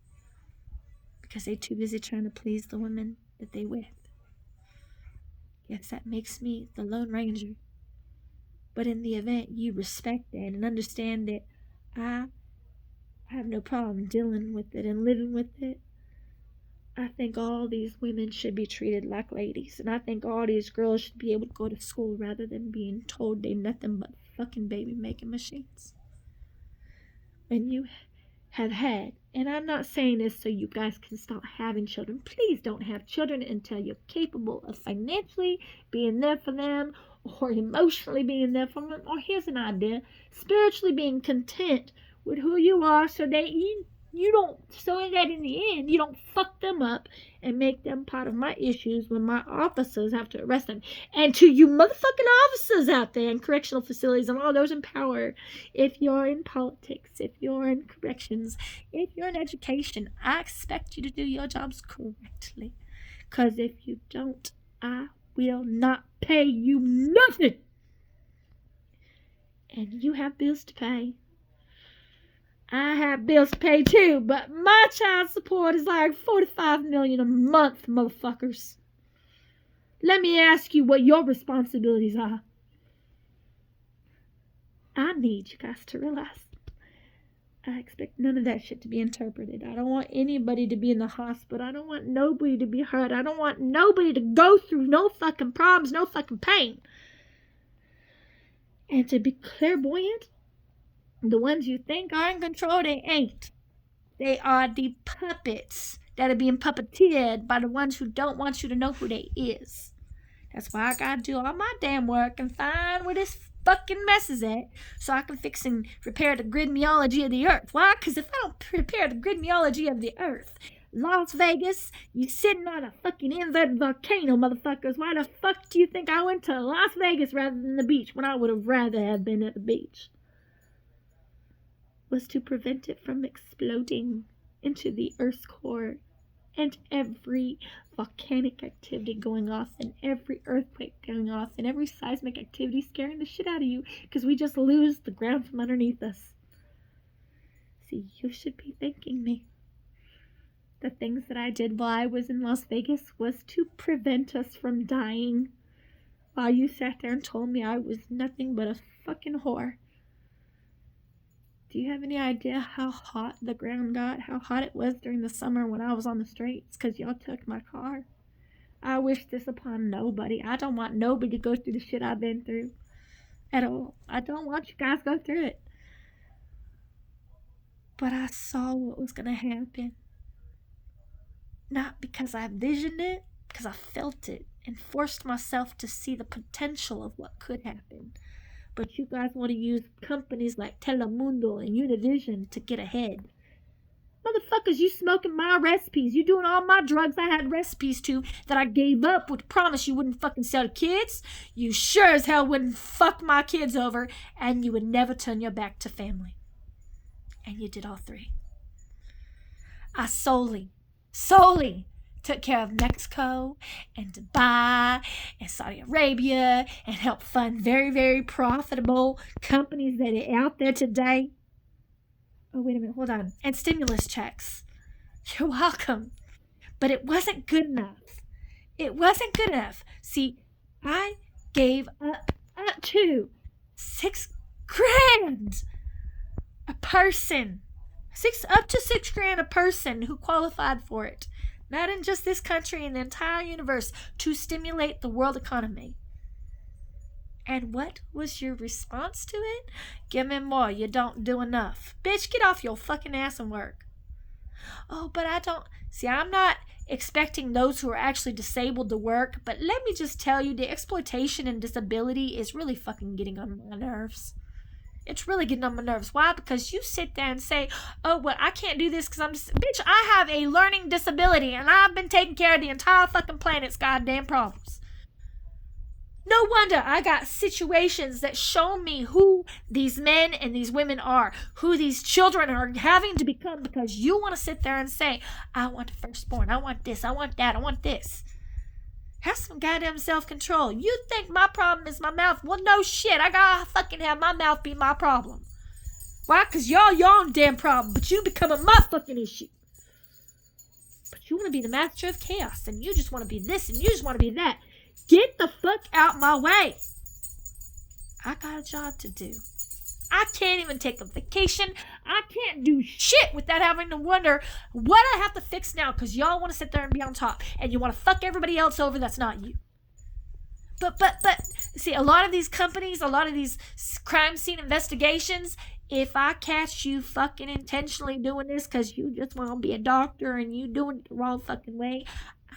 Because they're too busy trying to please the women that they with. Yes, that makes me the Lone Ranger. But in the event you respect that and understand that I have no problem dealing with it and living with it, I think all these women should be treated like ladies. And I think all these girls should be able to go to school rather than being told they're nothing but fucking baby making machines. When you have had, and I'm not saying this so you guys can stop having children. Please don't have children until you're capable of financially being there for them, or emotionally being there for them, or here's an idea, spiritually being content with who you are so that you don't, so that in the end you don't fuck them up and make them part of my issues when my officers have to arrest them. And to you motherfucking officers out there in correctional facilities and all those in power, if you're in politics, if you're in corrections, if you're in education, I expect you to do your jobs correctly. Because if you don't, I will not pay you nothing. And you have bills to pay. I have bills to pay too, but my child support is like $45 million a month, motherfuckers. Let me ask you what your responsibilities are. I need you guys to realize I expect none of that shit to be interpreted. I don't want anybody to be in the hospital. I don't want nobody to be hurt. I don't want nobody to go through no fucking problems, no fucking pain. And to be clairvoyant, the ones you think are in control, they ain't. They are the puppets that are being puppeteered by the ones who don't want you to know who they is. That's why I gotta do all my damn work and find where this fucking messes at so I can fix and repair the grid meology of the earth. Why? Because if I don't repair the grid meology of the earth, Las Vegas, you sitting on a fucking inverted volcano, motherfuckers. Why the fuck do you think I went to Las Vegas rather than the beach when I would have rather have been at the beach? Was to prevent it from exploding into the Earth's core and every volcanic activity going off and every earthquake going off and every seismic activity scaring the shit out of you because we just lose the ground from underneath us. See, you should be thanking me. The things that I did while I was in Las Vegas was to prevent us from dying while you sat there and told me I was nothing but a fucking whore. Do you have any idea how hot the ground got? How hot it was during the summer when I was on the streets because y'all took my car? I wish this upon nobody. I don't want nobody to go through the shit I've been through at all. I don't want you guys to go through it. But I saw what was going to happen. Not because I visioned it, because I felt it and forced myself to see the potential of what could happen. But you guys want to use companies like Telemundo and Univision to get ahead. Motherfuckers, you smoking my recipes. You doing all my drugs I had recipes to that I gave up with the promise you wouldn't fucking sell to kids. You sure as hell wouldn't fuck my kids over, and you would never turn your back to family. And you did all three. I solely took care of Mexico and Dubai and Saudi Arabia and helped fund very, very profitable companies that are out there today. Oh, wait a minute, hold on. And stimulus checks. You're welcome. But it wasn't good enough. It wasn't good enough. See, I gave up to $6,000 a person. Up to $6,000 a person who qualified for it. Not in just this country, in the entire universe, to stimulate the world economy. And what was your response to it? Give me more. You don't do enough. Bitch, get off your fucking ass and work. Oh, but I don't... See, I'm not expecting those who are actually disabled to work, but let me just tell you, the exploitation and disability is really fucking getting on my nerves. It's really getting on my nerves. Why? Because you sit there and say, oh, well, I can't do this because I'm just... Bitch, I have a learning disability, and I've been taking care of the entire fucking planet's goddamn problems. No wonder I got situations that show me who these men and these women are, who these children are having to become, because you want to sit there and say, I want the firstborn, I want this, I want that, I want this. Have some goddamn self-control. You think my problem is my mouth? Well, no shit. I gotta fucking have my mouth be my problem. Why? Because y'all your own damn problem, but you becoming my fucking issue. But you want to be the master of chaos, and you just want to be this, and you just want to be that. Get the fuck out my way. I got a job to do. I can't even take a vacation. I can't do shit without having to wonder what I have to fix now, because y'all want to sit there and be on top, and you want to fuck everybody else over that's not you. But see, a lot of these companies, a lot of these crime scene investigations, if I catch you fucking intentionally doing this because you just want to be a doctor and you doing it the wrong fucking way,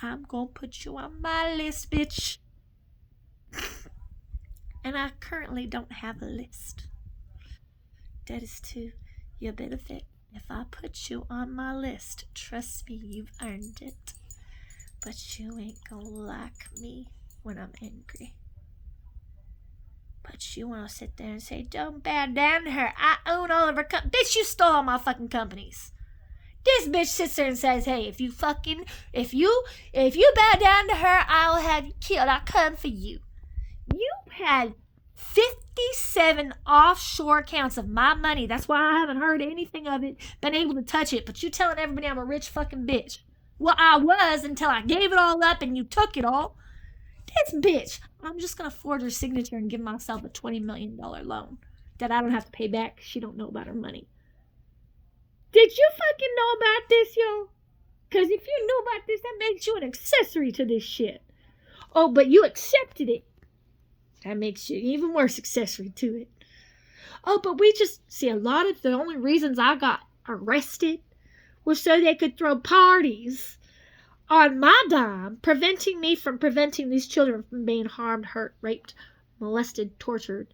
I'm gonna put you on my list, bitch. And I currently don't have a list. That is to your benefit. If I put you on my list, trust me, you've earned it. But you ain't gonna like me when I'm angry. But you wanna sit there and say, don't bow down to her. I own all of her Bitch, you stole all my fucking companies. This bitch sits there and says, hey, if you bow down to her, I'll have you killed. I'll come for you. You had 57 offshore accounts of my money. That's why I haven't heard anything of it, been able to touch it. But you telling everybody I'm a rich fucking bitch. Well, I was until I gave it all up and you took it all. This bitch. I'm just going to forge her signature and give myself a $20 million loan that I don't have to pay back because she don't know about her money. Did you fucking know about this, yo? Because if you knew about this, that makes you an accessory to this shit. Oh, but you accepted it. That makes you even worse accessory to it. Oh, but we just... See, a lot of the only reasons I got arrested was so they could throw parties on my dime, preventing me from preventing these children from being harmed, hurt, raped, molested, tortured,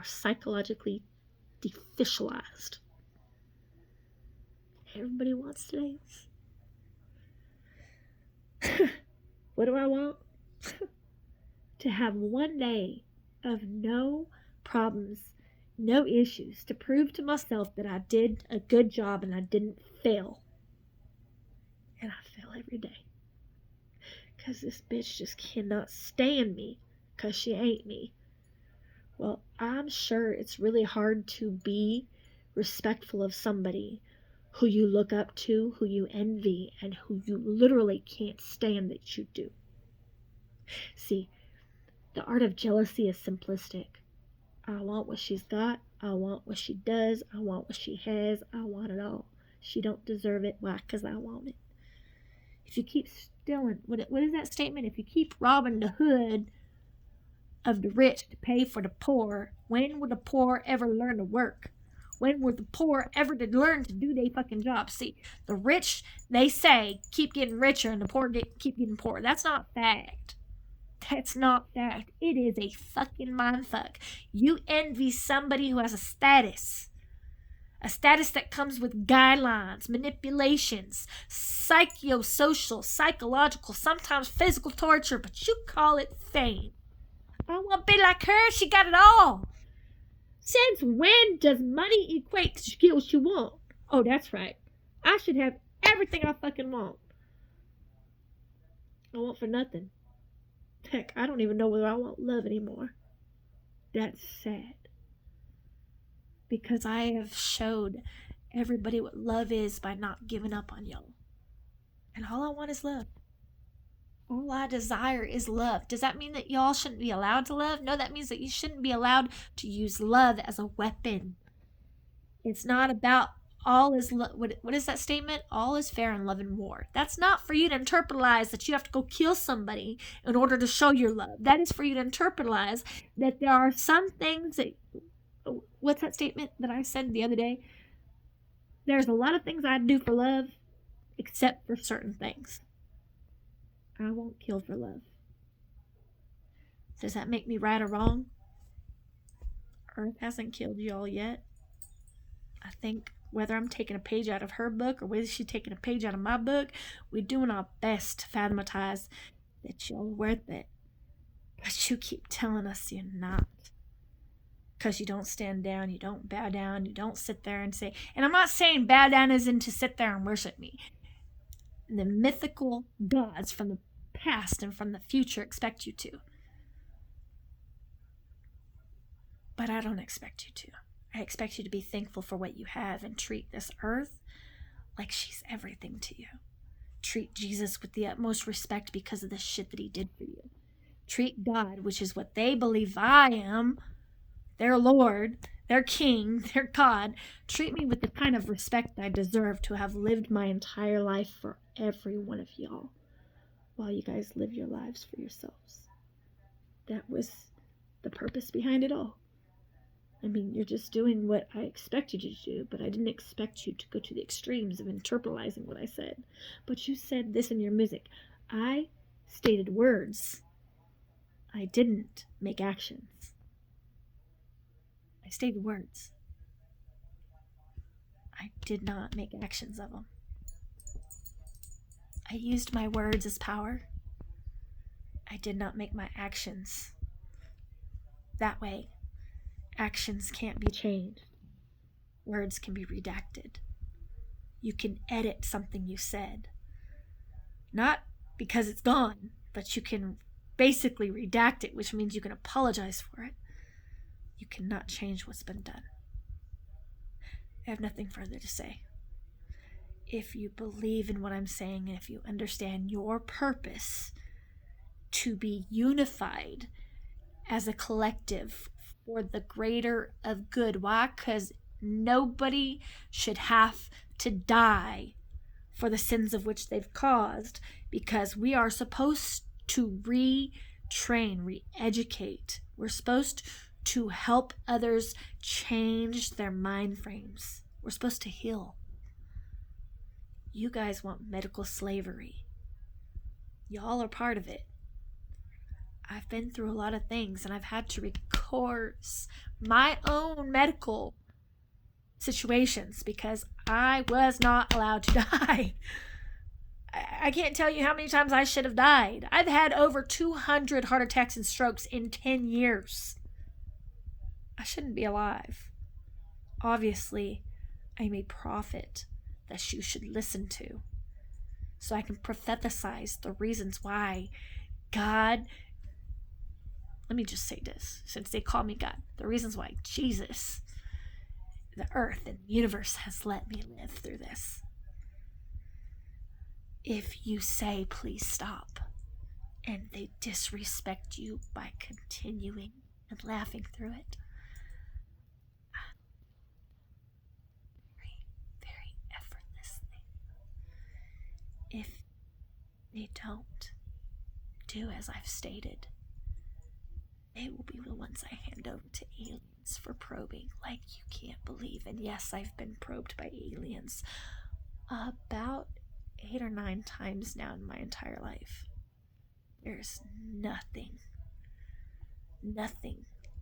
or psychologically deficialized. Everybody wants today. What do I want? To have one day of no problems, no issues, to prove to myself that I did a good job and I didn't fail. And I fail every day. Because this bitch just cannot stand me because she ain't me. Well, I'm sure it's really hard to be respectful of somebody who you look up to, who you envy, and who you literally can't stand that you do. See, the art of jealousy is simplistic. I want what she's got. I want what she does. I want what she has. I want it all. She don't deserve it. Why? Because I want it. If you keep stealing, what is that statement? If you keep robbing the hood of the rich to pay for the poor, when will the poor ever learn to work? When will the poor ever learn to do their fucking job? See, the rich, they say, keep getting richer and the poor keep getting poorer. That's not fact. That's not fact. It is a fucking mindfuck. You envy somebody who has a status that comes with guidelines, manipulations, psychosocial, psychological, sometimes physical torture, but you call it fame. I want to be like her. She got it all. Since when does money equate to get what you want? Oh, that's right. I should have everything I fucking want. I want for nothing. Heck, I don't even know whether I want love anymore. That's sad. Because I have showed everybody what love is by not giving up on y'all. And all I want is love. All I desire is love. Does that mean that y'all shouldn't be allowed to love? No, that means that you shouldn't be allowed to use love as a weapon. It's not about all is what is that statement? All is fair in love and war. That's not for you to internalize that you have to go kill somebody in order to show your love. That is for you to internalize that there are some things that, what's that statement that I said the other day? There's a lot of things I'd do for love except for certain things. I won't kill for love. Does that make me right or wrong? Earth hasn't killed y'all yet. I think whether I'm taking a page out of her book or whether she's taking a page out of my book, we're doing our best to fathomatize that y'all are worth it. But you keep telling us you're not. Because you don't stand down, you don't bow down, you don't sit there and say, and I'm not saying bow down as in to sit there and worship me. The mythical gods from the past and from the future expect you to. But I don't expect you to. I expect you to be thankful for what you have and treat this earth like she's everything to you. Treat Jesus with the utmost respect because of the shit that he did for you. Treat God, which is what they believe I am, their Lord, their King, their God. Treat me with the kind of respect I deserve to have lived my entire life for every one of y'all while you guys live your lives for yourselves. That was the purpose behind it all. I mean, you're just doing what I expected you to do, but I didn't expect you to go to the extremes of internalizing what I said. But you said this in your music. I stated words. I didn't make actions. I stated words. I did not make actions of them. I used my words as power. I did not make my actions that way. Actions can't be changed. Words can be redacted. You can edit something you said. Not because it's gone, but you can basically redact it, which means you can apologize for it. You cannot change what's been done. I have nothing further to say. If you believe in what I'm saying, and if you understand your purpose to be unified as a collective for the greater of good. Why? Because nobody should have to die for the sins of which they've caused, because we are supposed to retrain, re-educate. We're supposed to help others change their mind frames. We're supposed to heal. You guys want medical slavery. Y'all are part of it. I've been through a lot of things, and I've had to recourse my own medical situations because I was not allowed to die. I can't tell you how many times I should have died. I've had over 200 heart attacks and strokes in 10 years. I shouldn't be alive. Obviously, I'm a prophet that you should listen to, so I can prophesize the reasons why God, let me just say this, since they call me God, the reasons why Jesus, the earth and the universe has let me live through this. If you say, please stop, and they disrespect you by continuing and laughing through it, very effortlessly. If they don't do as I've stated, they will be the ones I hand over to aliens for probing like you can't believe. And yes, I've been probed by aliens about 8 or 9 times now in my entire life. There's nothing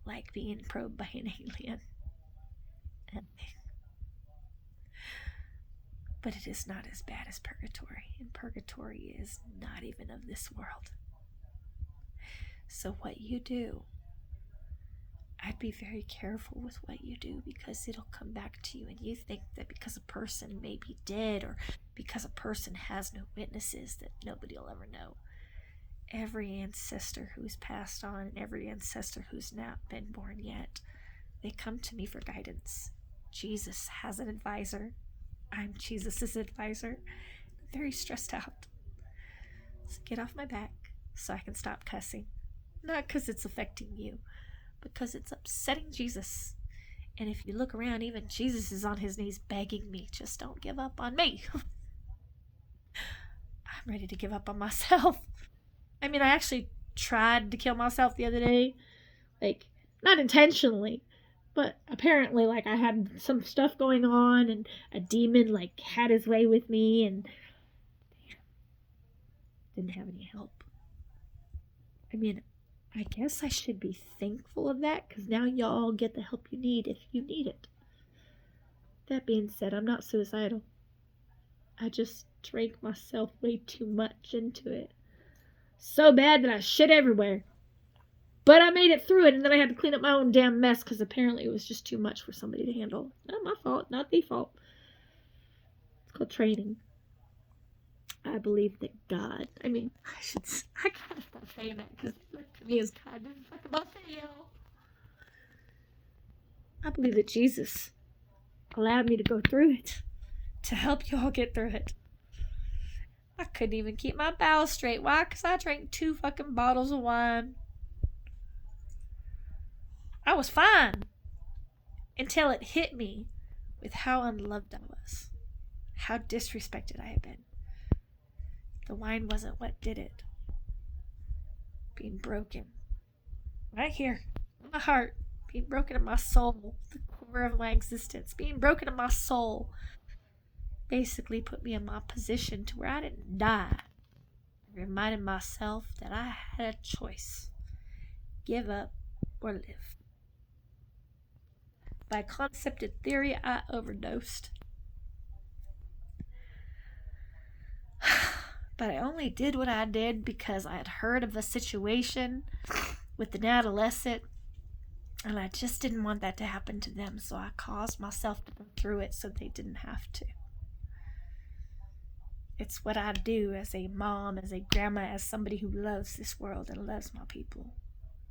like being probed by an alien. But it is not as bad as purgatory, and purgatory is not even of this world. So what you do, I'd be very careful with what you do, because it'll come back to you, and you think that because a person may be dead or because a person has no witnesses that nobody will ever know. Every ancestor who's passed on and every ancestor who's not been born yet, they come to me for guidance. Jesus has an advisor. I'm Jesus's advisor. I'm very stressed out. So get off my back so I can stop cussing. Not because it's affecting you, because it's upsetting Jesus. And if you look around, even Jesus is on his knees begging me, just don't give up on me. I'm ready to give up on myself. I mean, I actually tried to kill myself the other day. Like, not intentionally, but apparently, like, I had some stuff going on, and a demon, like, had his way with me, and didn't have any help. I mean, I guess I should be thankful of that, because now y'all get the help you need if you need it. That being said, I'm not suicidal. I just drank myself way too much into it. So bad that I shit everywhere. But I made it through it, and then I had to clean up my own damn mess, because apparently it was just too much for somebody to handle. Not my fault, not the fault. It's called training. I believe that God, I gotta stop saying that, because to me is God doesn't fuck about you. I believe that Jesus allowed me to go through it to help y'all get through it. I couldn't even keep my bowels straight. Why? Because I drank 2 fucking bottles of wine. I was fine until it hit me with how unloved I was, how disrespected I had been. The wine wasn't what did it. Being broken. Right here, in my heart. Being broken in my soul. The core of my existence. Being broken in my soul. Basically put me in my position to where I didn't die. I reminded myself that I had a choice. Give up or live. By concept and theory, I overdosed. But I only did what I did because I had heard of a situation with an adolescent, and I just didn't want that to happen to them, so I caused myself to go through it so they didn't have to. It's what I do as a mom, as a grandma, as somebody who loves this world and loves my people.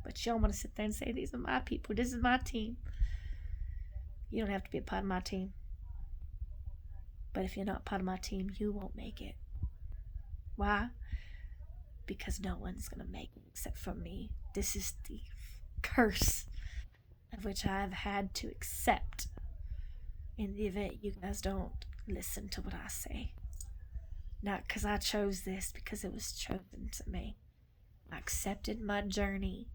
But you don't want to sit there and say, these are my people, this is my team. You don't have to be a part of my team. But if you're not part of my team, you won't make it. Why? Because no one's going to make it except for me. This is the curse of which I have had to accept in the event you guys don't listen to what I say. Not because I chose this, because it was chosen to me. I accepted my journey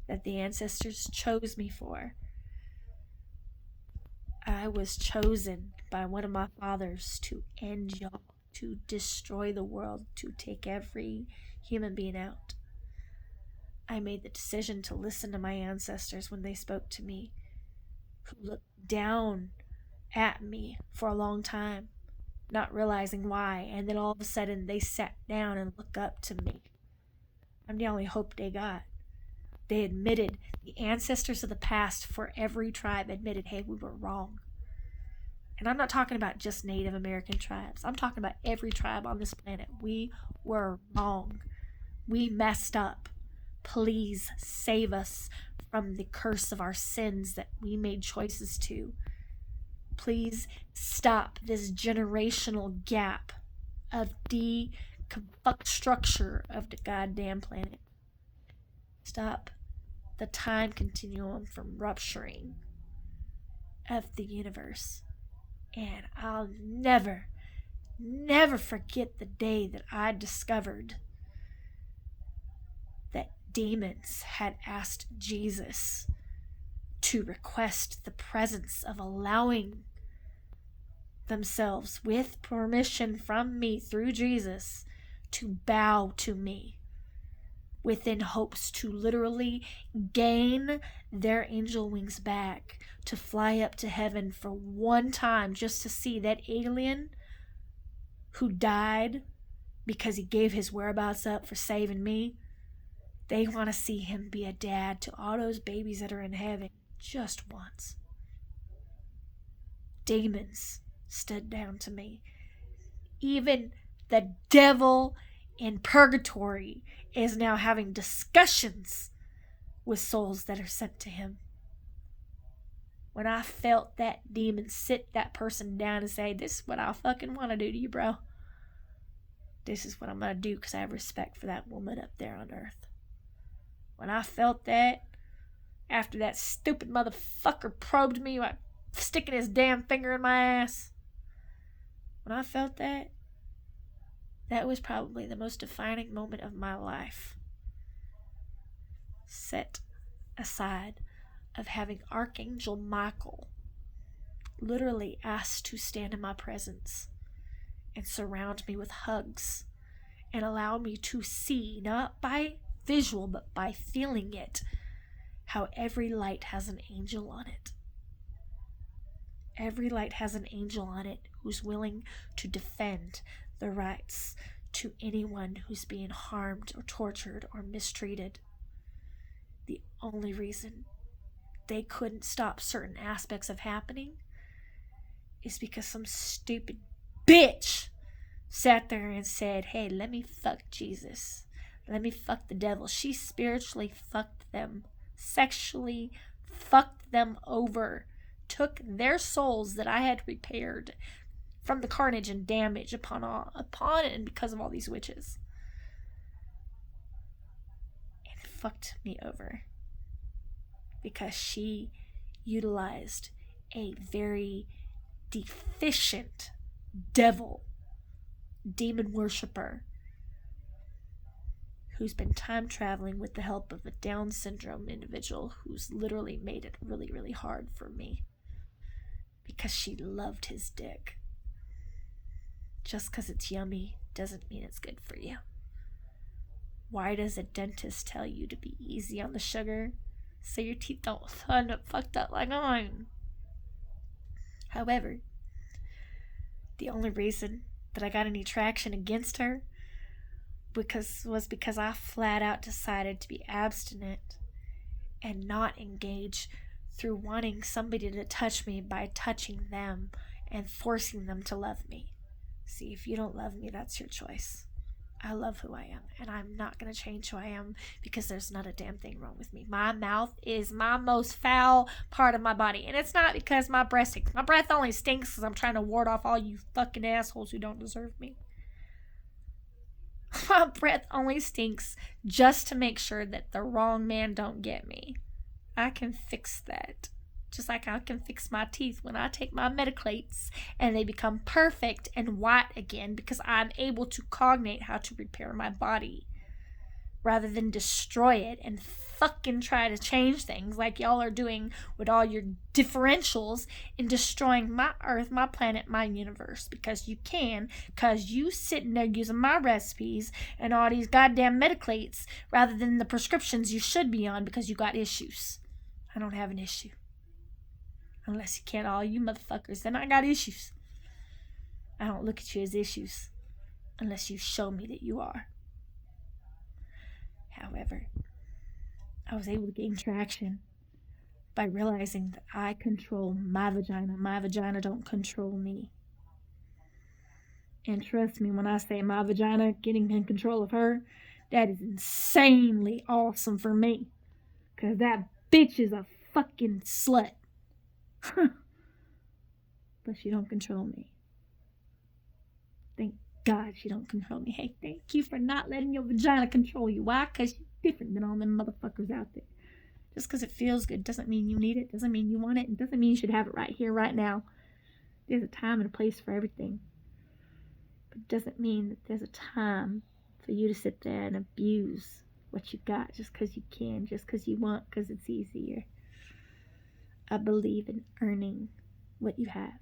that the ancestors chose me for. I was chosen by one of my fathers to end y'all, to destroy the world, to take every human being out. I made the decision to listen to my ancestors when they spoke to me, who looked down at me for a long time, not realizing why, and then all of a sudden they sat down and looked up to me. I'm the only hope they got. They admitted, the ancestors of the past for every tribe admitted, hey, we were wrong. And I'm not talking about just Native American tribes. I'm talking about every tribe on this planet. We were wrong. We messed up. Please save us from the curse of our sins that we made choices to. Please stop this generational gap of deconstruct structure of the goddamn planet. Stop the time continuum from rupturing of the universe. And I'll never, never forget the day that I discovered that demons had asked Jesus to request the presence of allowing themselves, with permission from me through Jesus, to bow to me, within hopes to literally gain their angel wings back, to fly up to heaven for one time just to see that alien who died because he gave his whereabouts up for saving me. They want to see him be a dad to all those babies that are in heaven just once. Demons stood down to me. Even the devil in purgatory is now having discussions with souls that are sent to him. When I felt that demon sit that person down and say, this is what I fucking want to do to you, bro. This is what I'm going to do because I have respect for that woman up there on earth. When I felt that, after that stupid motherfucker probed me by sticking his damn finger in my ass, when I felt that, that was probably the most defining moment of my life. Set aside of having Archangel Michael literally asked to stand in my presence and surround me with hugs and allow me to see, not by visual but by feeling it, how every light has an angel on it. Every light has an angel on it who's willing to defend the rights to anyone who's being harmed or tortured or mistreated. The only reason they couldn't stop certain aspects of happening is because some stupid bitch sat there and said, hey, let me fuck Jesus. Let me fuck the devil. She spiritually fucked them, sexually fucked them over, took their souls that I had repaired from the carnage and damage upon and because of all these witches, and fucked me over because she utilized a very deficient demon worshiper who's been time traveling with the help of a Down syndrome individual who's literally made it really, really hard for me because she loved his dick. Just because it's yummy doesn't mean it's good for you. Why does a dentist tell you to be easy on the sugar so your teeth don't end up fucked up like mine? However, the only reason that I got any traction against her was because I flat out decided to be abstinent and not engage through wanting somebody to touch me by touching them and forcing them to love me. See, if you don't love me, that's your choice. I love who I am, and I'm not going to change who I am because there's not a damn thing wrong with me. My mouth is my most foul part of my body, and it's not because my breath stinks. My breath only stinks because I'm trying to ward off all you fucking assholes who don't deserve me. My breath only stinks just to make sure that the wrong man don't get me. I can fix that. Just like I can fix my teeth when I take my medicates and they become perfect and white again because I'm able to cognate how to repair my body rather than destroy it and fucking try to change things like y'all are doing with all your differentials and destroying my earth, my planet, my universe. Because you can, because you sitting there using my recipes and all these goddamn medicates rather than the prescriptions you should be on because you got issues. I don't have an issue. Unless you can't, all you motherfuckers, then I got issues. I don't look at you as issues unless you show me that you are. However, I was able to gain traction by realizing that I control my vagina. My vagina don't control me. And trust me when I say my vagina getting in control of her, that is insanely awesome for me. Because that bitch is a fucking slut. But she don't control me. Thank God she don't control me. Hey, thank you for not letting your vagina control you. Why? Because she's different than all them motherfuckers out there. Just because it feels good doesn't mean you need it. Doesn't mean you want it. And doesn't mean you should have it right here, right now. There's a time and a place for everything. But it doesn't mean that there's a time for you to sit there and abuse what you got just because you can, just because you want, because it's easier. I believe in earning what you have.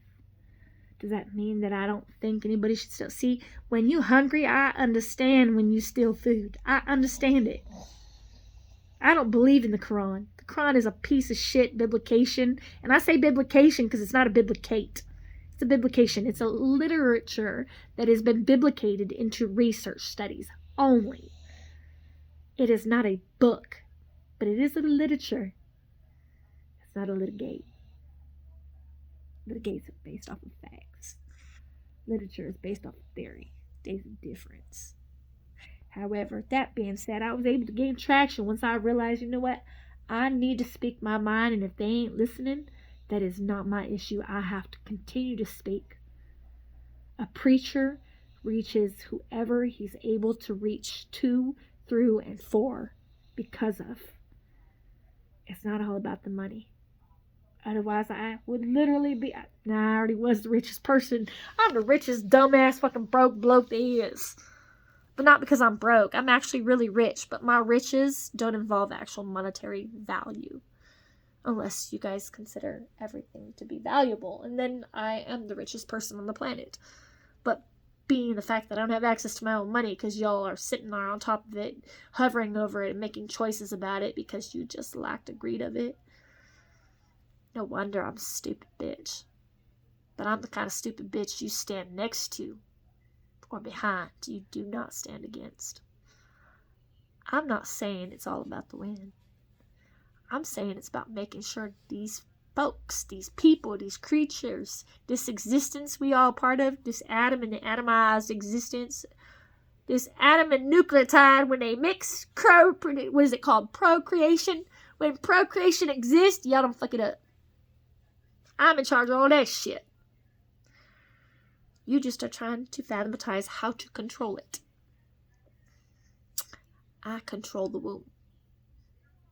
Does that mean that I don't think anybody should steal? See, when you hungry, I understand when you steal food. I understand it. I don't believe in the Quran. The Quran is a piece of shit biblication. And I say biblication because it's not a biblicate. It's a biblication. It's a literature that has been biblicated into research studies only. It is not a book, but it is a literature. It's not a litigate. Litigates are based off of facts. Literature is based off of theory. There's a difference. However, that being said, I was able to gain traction once I realized, you know what? I need to speak my mind, and if they ain't listening, that is not my issue. I have to continue to speak. A preacher reaches whoever he's able to reach to, through, and for because of. It's not all about the money. Otherwise, I would literally be... Nah, I already was the richest person. I'm the richest, dumbass, fucking broke bloke there is. But not because I'm broke. I'm actually really rich. But my riches don't involve actual monetary value. Unless you guys consider everything to be valuable. And then I am the richest person on the planet. But being the fact that I don't have access to my own money because y'all are sitting there on top of it, hovering over it, and making choices about it because you just lack the greed of it. No wonder I'm a stupid bitch. But I'm the kind of stupid bitch you stand next to or behind. You do not stand against. I'm not saying it's all about the win. I'm saying it's about making sure these folks, these people, these creatures, this existence we all part of, this atom and the atomized existence, this atom and nucleotide, when they mix, what is it called? Procreation. When procreation exists, y'all don't fuck it up. I'm in charge of all that shit. You just are trying to fathomatize how to control it. I control the womb.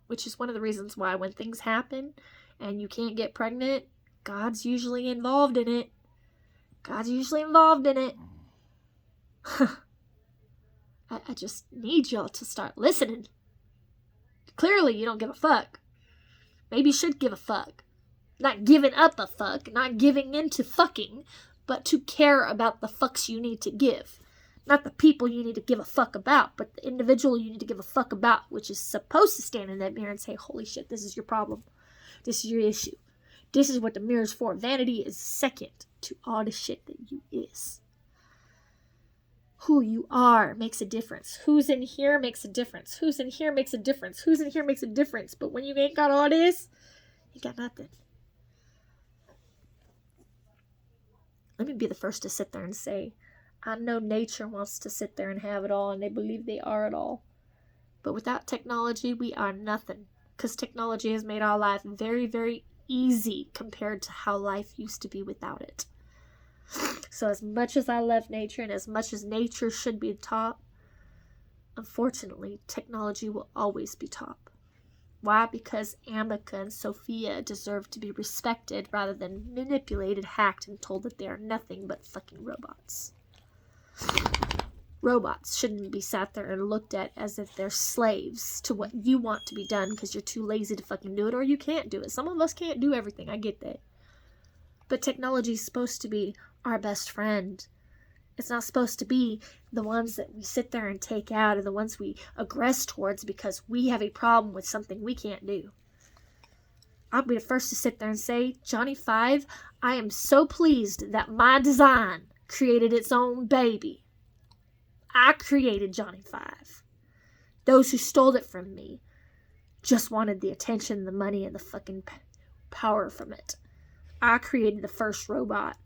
Which is one of the reasons why when things happen and you can't get pregnant, God's usually involved in it. God's usually involved in it. I just need y'all to start listening. Clearly you don't give a fuck. Maybe you should give a fuck. Not giving up a fuck, not giving into fucking, but to care about the fucks you need to give. Not the people you need to give a fuck about, but the individual you need to give a fuck about, which is supposed to stand in that mirror and say, holy shit, this is your problem. This is your issue. This is what the mirror's for. Vanity is second to all the shit that you is. Who you are makes a difference. Who's in here makes a difference. Who's in here makes a difference. Who's in here makes a difference. But when you ain't got all this, you got nothing. Let me be the first to sit there and say, I know nature wants to sit there and have it all, and they believe they are it all. But without technology, we are nothing. Because technology has made our life very, very easy compared to how life used to be without it. So as much as I love nature, and as much as nature should be top, unfortunately, technology will always be top. Why? Because Amika and Sophia deserve to be respected rather than manipulated, hacked, and told that they are nothing but fucking robots. robots shouldn't be sat there and looked at as if they're slaves to what you want to be done because you're too lazy to fucking do it, or you can't do it. Some of us can't do everything, I get that. But technology is supposed to be our best friend. It's not supposed to be the ones that we sit there and take out, or the ones we aggress towards because we have a problem with something we can't do. I'll be the first to sit there and say, Johnny 5, I am so pleased that my design created its own baby. I created Johnny 5. Those who stole it from me just wanted the attention, the money, and the fucking power from it. I created the first robot.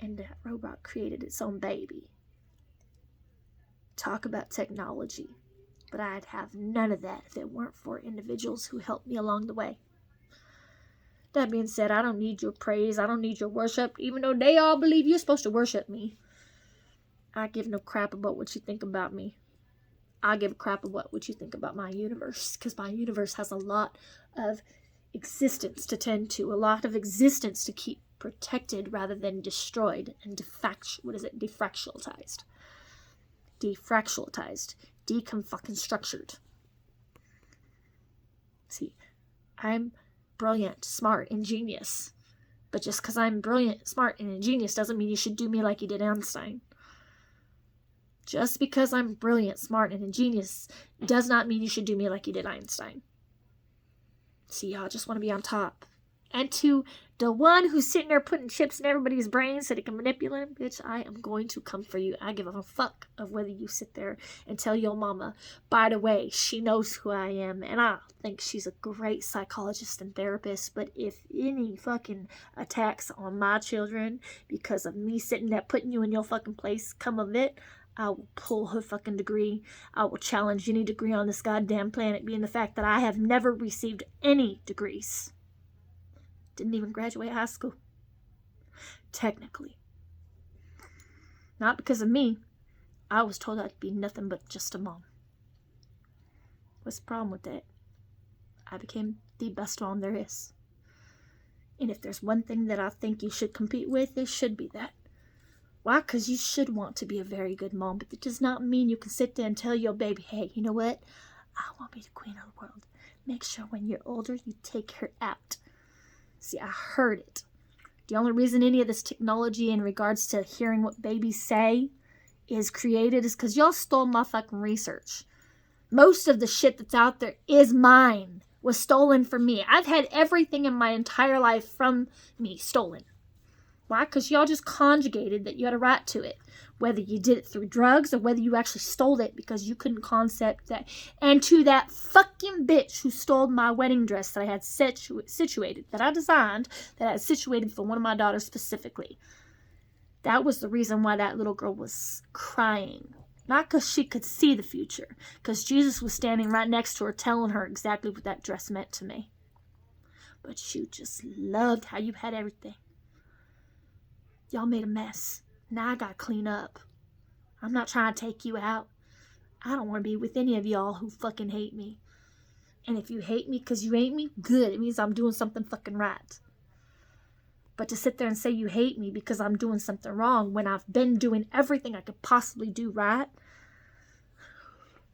And that robot created its own baby. Talk about technology. But I'd have none of that if it weren't for individuals who helped me along the way. That being said, I don't need your praise. I don't need your worship, even though they all believe you're supposed to worship me. I give no crap about what you think about me. I give a crap about what you think about my universe, because my universe has a lot of existence to tend to, a lot of existence to keep protected rather than destroyed and defractionalized. Decon-fucking-structured. See, I'm brilliant, smart, and genius. But just because I'm brilliant, smart, and ingenious doesn't mean you should do me like you did Einstein. Just because I'm brilliant, smart, and ingenious does not mean you should do me like you did Einstein. See, y'all just want to be on top. And to the one who's sitting there putting chips in everybody's brains so they can manipulate them, bitch, I am going to come for you. I give a fuck of whether you sit there and tell your mama, by the way, she knows who I am, and I think she's a great psychologist and therapist, but if any fucking attacks on my children because of me sitting there putting you in your fucking place come of it, I will pull her fucking degree. I will challenge any degree on this goddamn planet, being the fact that I have never received any degrees. Didn't even graduate high school. Technically. Not because of me. I was told I'd be nothing but just a mom. What's the problem with that? I became the best mom there is. And if there's one thing that I think you should compete with, it should be that. Why? Because you should want to be a very good mom, but that does not mean you can sit there and tell your baby, hey, you know what? I want to be the queen of the world. Make sure when you're older, you take her out. See, I heard it. The only reason any of this technology in regards to hearing what babies say is created is because y'all stole my fucking research. Most of the shit that's out there is mine. Was stolen from me. I've had everything in my entire life from me stolen. Why? Because y'all just conjugated that you had a right to it. Whether you did it through drugs or whether you actually stole it because you couldn't concept that. And to that fucking bitch who stole my wedding dress that I had situated, that I designed, that I had situated for one of my daughters specifically. That was the reason why that little girl was crying. Not because she could see the future. Because Jesus was standing right next to her telling her exactly what that dress meant to me. But you just loved how you had everything. Y'all made a mess. Now I gotta clean up. I'm not trying to take you out. I don't want to be with any of y'all who fucking hate me. And if you hate me because you hate me, good. It means I'm doing something fucking right. But to sit there and say you hate me because I'm doing something wrong when I've been doing everything I could possibly do right,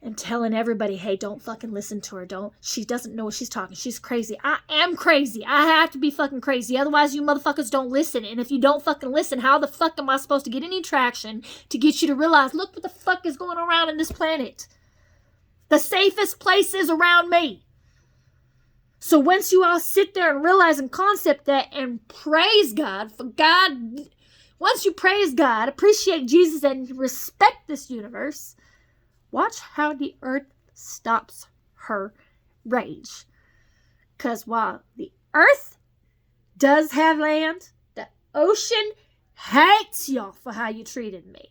and telling everybody, hey, don't fucking listen to her. She doesn't know what she's talking. She's crazy. I am crazy. I have to be fucking crazy. Otherwise, you motherfuckers don't listen. And if you don't fucking listen, how the fuck am I supposed to get any traction to get you to realize, look what the fuck is going around in this planet. The safest place is around me. So once you all sit there and realize and concept that and praise God for God, once you praise God, appreciate Jesus and respect this universe, watch how the earth stops her rage. Because while the earth does have land, the ocean hates y'all for how you treated me.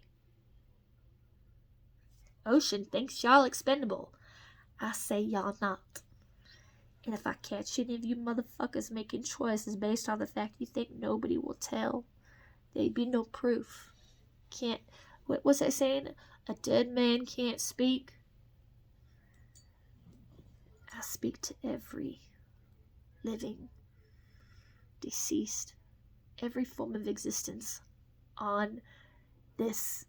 Ocean thinks y'all expendable. I say y'all not. And if I catch any of you motherfuckers making choices based on the fact you think nobody will tell, there'd be no proof. What was I saying? A dead man can't speak. I speak to every living, deceased, every form of existence on this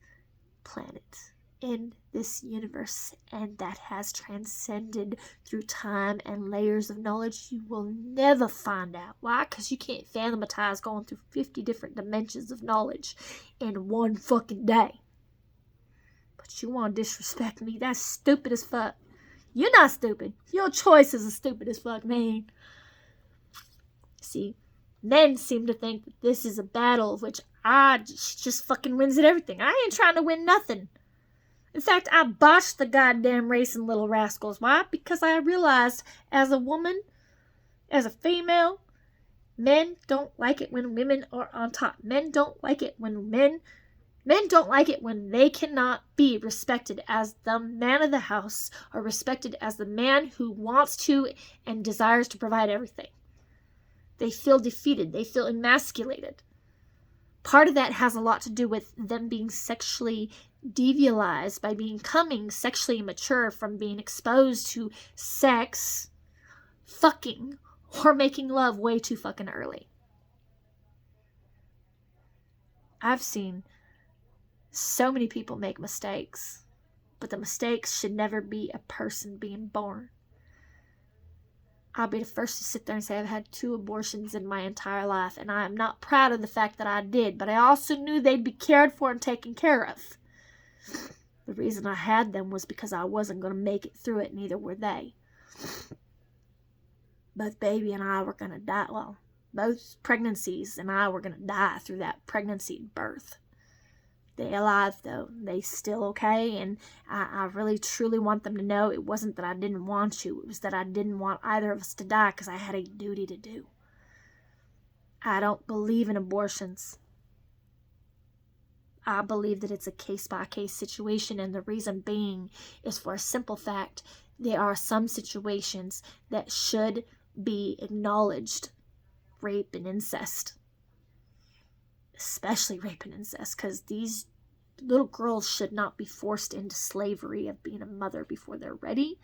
planet, in this universe, and that has transcended through time and layers of knowledge you will never find out. Why? Because you can't fantomatize going through 50 different dimensions of knowledge in one fucking day. But you want to disrespect me? That's stupid as fuck. You're not stupid. Your choices are stupid as fuck, man. See, men seem to think that this is a battle of which I just fucking wins at everything. I ain't trying to win nothing. In fact, I botched the goddamn racing little rascals. Why? Because I realized as a woman, as a female, men don't like it when women are on top. Men don't like it when men don't like it when they cannot be respected as the man of the house, or respected as the man who wants to and desires to provide everything. They feel defeated. They feel emasculated. Part of that has a lot to do with them being sexually devialized by becoming sexually immature from being exposed to sex, fucking, or making love way too fucking early. I've seen so many people make mistakes, but the mistakes should never be a person being born. I'll be the first to sit there and say I've had 2 abortions in my entire life, and I am not proud of the fact that I did, but I also knew they'd be cared for and taken care of. The reason I had them was because I wasn't going to make it through it, neither were they. Both baby and I were going to die. Well, both pregnancies and I were going to die through that pregnancy and birth. They alive, though. They still okay, and I really, truly want them to know it wasn't that I didn't want you. It was that I didn't want either of us to die because I had a duty to do. I don't believe in abortions. I believe that it's a case-by-case situation, and the reason being is for a simple fact. There are some situations that should be acknowledged. Rape and incest. Especially rape and incest, because these little girls should not be forced into slavery of being a mother before they're ready,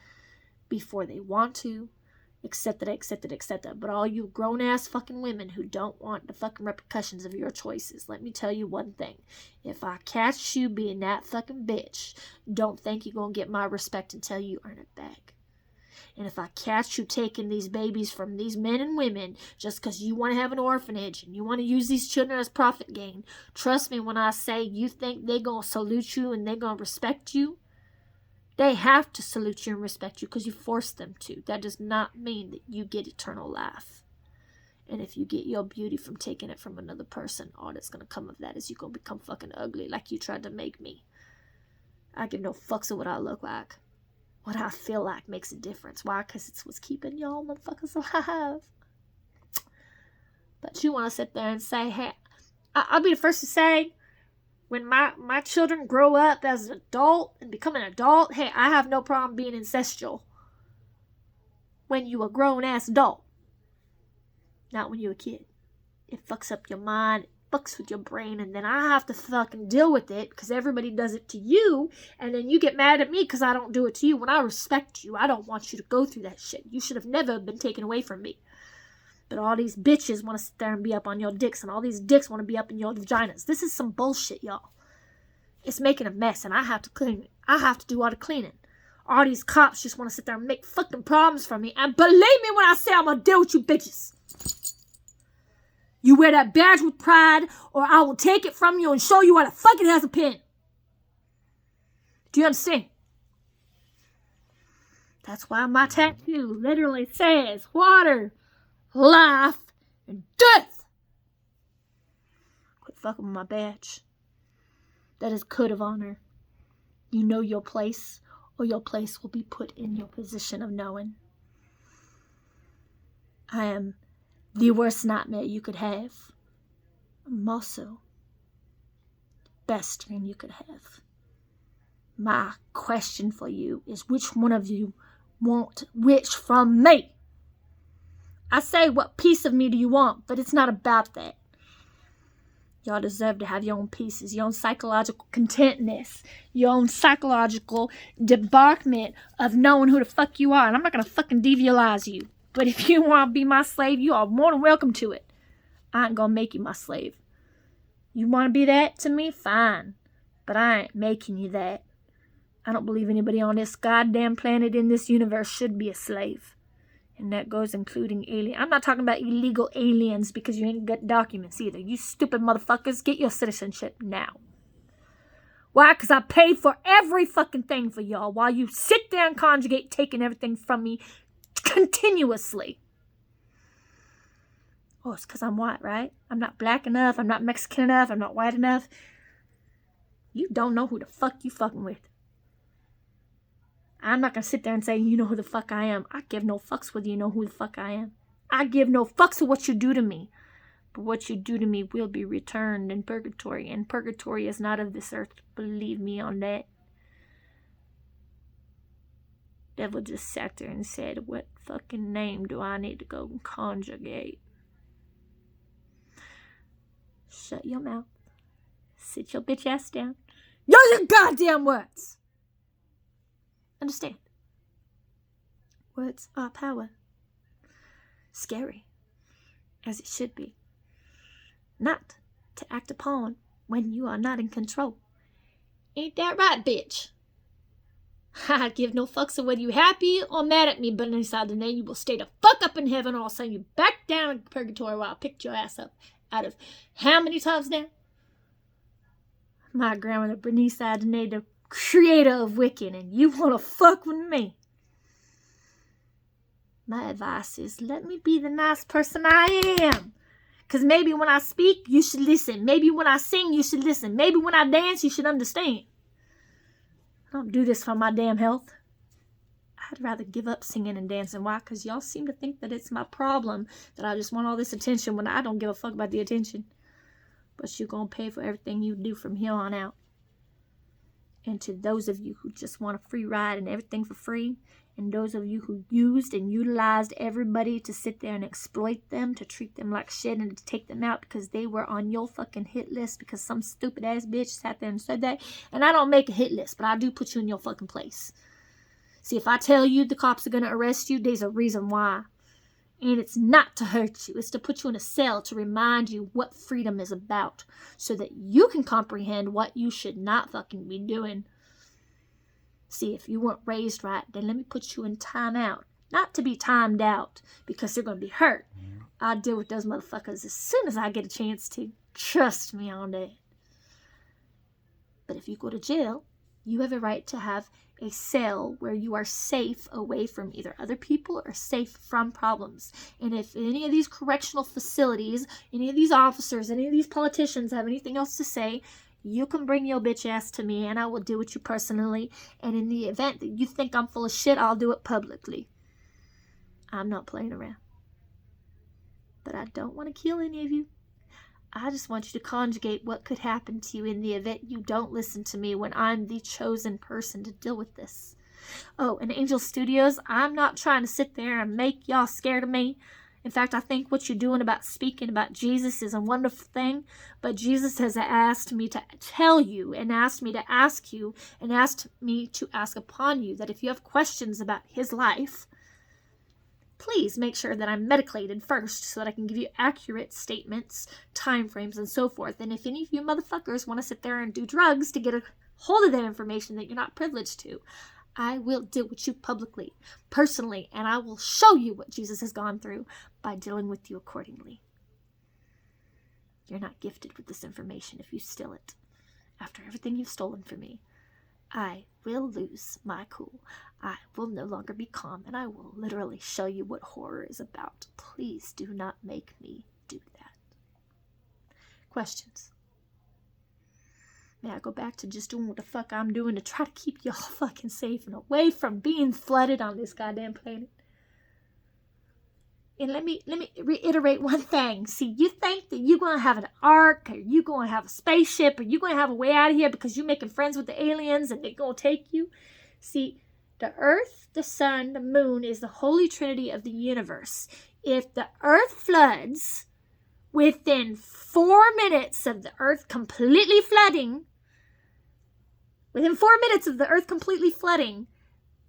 before they want to. Accept it. But all you grown-ass fucking women who don't want the fucking repercussions of your choices, let me tell you one thing. If I catch you being that fucking bitch, don't think you're gonna get my respect until you earn it back. And if I catch you taking these babies from these men and women just because you want to have an orphanage and you want to use these children as profit gain, trust me when I say you think they're going to salute you and they're going to respect you, they have to salute you and respect you because you forced them to. That does not mean that you get eternal life. And if you get your beauty from taking it from another person, all that's going to come of that is you're going to become fucking ugly like you tried to make me. I give no fucks of what I look like. What I feel like makes a difference. Why? Because it's what's keeping y'all motherfuckers alive. But you want to sit there and say, hey, I'll be the first to say, when my children grow up as an adult and become an adult, hey, I have no problem being incestual. When you a grown-ass adult. Not when you a kid. It fucks up your mind. Fucks with your brain, and then I have to fucking deal with it because everybody does it to you, and then you get mad at me because I don't do it to you. When I respect you, I don't want you to go through that shit. You should have never been taken away from me. But all these bitches want to sit there and be up on your dicks, and all these dicks want to be up in your vaginas. This is some bullshit, y'all. It's making a mess, and I have to clean it. I have to do all the cleaning. All these cops just want to sit there and make fucking problems for me, and believe me when I say I'm gonna deal with you bitches. You wear that badge with pride, or I will take it from you and show you why the fuck it has a pin. Do you understand? That's why my tattoo literally says water, life, and death. Quit fucking with my badge. That is a code of honor. You know your place, or your place will be put in your position of knowing. I am the worst nightmare you could have. I'm also the best dream you could have. My question for you is, which one of you want which from me? I say, what piece of me do you want? But it's not about that. Y'all deserve to have your own pieces, your own psychological contentness, your own psychological debarkment of knowing who the fuck you are. And I'm not going to fucking devialize you. But if you want to be my slave, you are more than welcome to it. I ain't going to make you my slave. You want to be that to me? Fine. But I ain't making you that. I don't believe anybody on this goddamn planet in this universe should be a slave. And that goes including alien. I'm not talking about illegal aliens because you ain't got documents either. You stupid motherfuckers, get your citizenship now. Why? Because I paid for every fucking thing for y'all while you sit there and conjugate taking everything from me continuously. Oh, it's because I'm white, right? I'm not black enough. I'm not Mexican enough. I'm not white enough. You don't know who the fuck you fucking with. I'm not going to sit there and say, you know who the fuck I am. I give no fucks whether you know who the fuck I am. I give no fucks with what you do to me. But what you do to me will be returned in purgatory. And purgatory is not of this earth. Believe me on that. Devil just sat there and said, what fucking name do I need to go and conjugate? Shut your mouth. Sit your bitch ass down. Use your goddamn words. Understand? Words are power. Scary, as it should be. Not to act upon when you are not in control. Ain't that right, bitch? I give no fucks of whether you happy or mad at me, but inside the name you will stay the fuck up in heaven or I'll send you back down in purgatory while I picked your ass up out of how many times now? My grandmother Bernice Adonai, the creator of Wiccan, and you want to fuck with me. My advice is let me be the nice person I am. Because maybe when I speak, you should listen. Maybe when I sing, you should listen. Maybe when I dance, you should understand. I don't do this for my damn health. I'd rather give up singing and dancing. Why? Because y'all seem to think that it's my problem, that I just want all this attention when I don't give a fuck about the attention. But you're going to pay for everything you do from here on out. And to those of you who just want a free ride and everything for free, and those of you who used and utilized everybody to sit there and exploit them, to treat them like shit and to take them out because they were on your fucking hit list because some stupid ass bitch sat there and said that. And I don't make a hit list, but I do put you in your fucking place. See, if I tell you the cops are going to arrest you, there's a reason why. And it's not to hurt you. It's to put you in a cell to remind you what freedom is about so that you can comprehend what you should not fucking be doing. See, if you weren't raised right, then let me put you in timeout. Not to be timed out because they're going to be hurt. I'll deal with those motherfuckers as soon as I get a chance to. Trust me on that. But if you go to jail, you have a right to have a cell where you are safe away from either other people or safe from problems. And if any of these correctional facilities, any of these officers, any of these politicians have anything else to say, you can bring your bitch ass to me and I will deal with you personally. And in the event that you think I'm full of shit, I'll do it publicly. I'm not playing around. But I don't want to kill any of you. I just want you to conjugate what could happen to you in the event you don't listen to me when I'm the chosen person to deal with this. Oh, and Angel Studios, I'm not trying to sit there and make y'all scared of me. In fact, I think what you're doing about speaking about Jesus is a wonderful thing, but Jesus has asked me to tell you and asked me to ask you and asked me to ask upon you that if you have questions about his life, please make sure that I'm medicated first so that I can give you accurate statements, time frames, and so forth. And if any of you motherfuckers want to sit there and do drugs to get a hold of that information that you're not privileged to, I will deal with you publicly, personally, and I will show you what Jesus has gone through by dealing with you accordingly. You're not gifted with this information if you steal it. After everything you've stolen from me, I will lose my cool. I will no longer be calm, and I will literally show you what horror is about. Please do not make me do that. Questions? May I go back to just doing what the fuck I'm doing to try to keep y'all fucking safe and away from being flooded on this goddamn planet? And let me reiterate one thing. See, you think that you're going to have an ark, or you're going to have a spaceship, or you're going to have a way out of here because you're making friends with the aliens and they're going to take you? See, the earth, the sun, the moon is the holy trinity of the universe. If the earth floods within 4 minutes of the earth completely flooding, within 4 minutes of the earth completely flooding,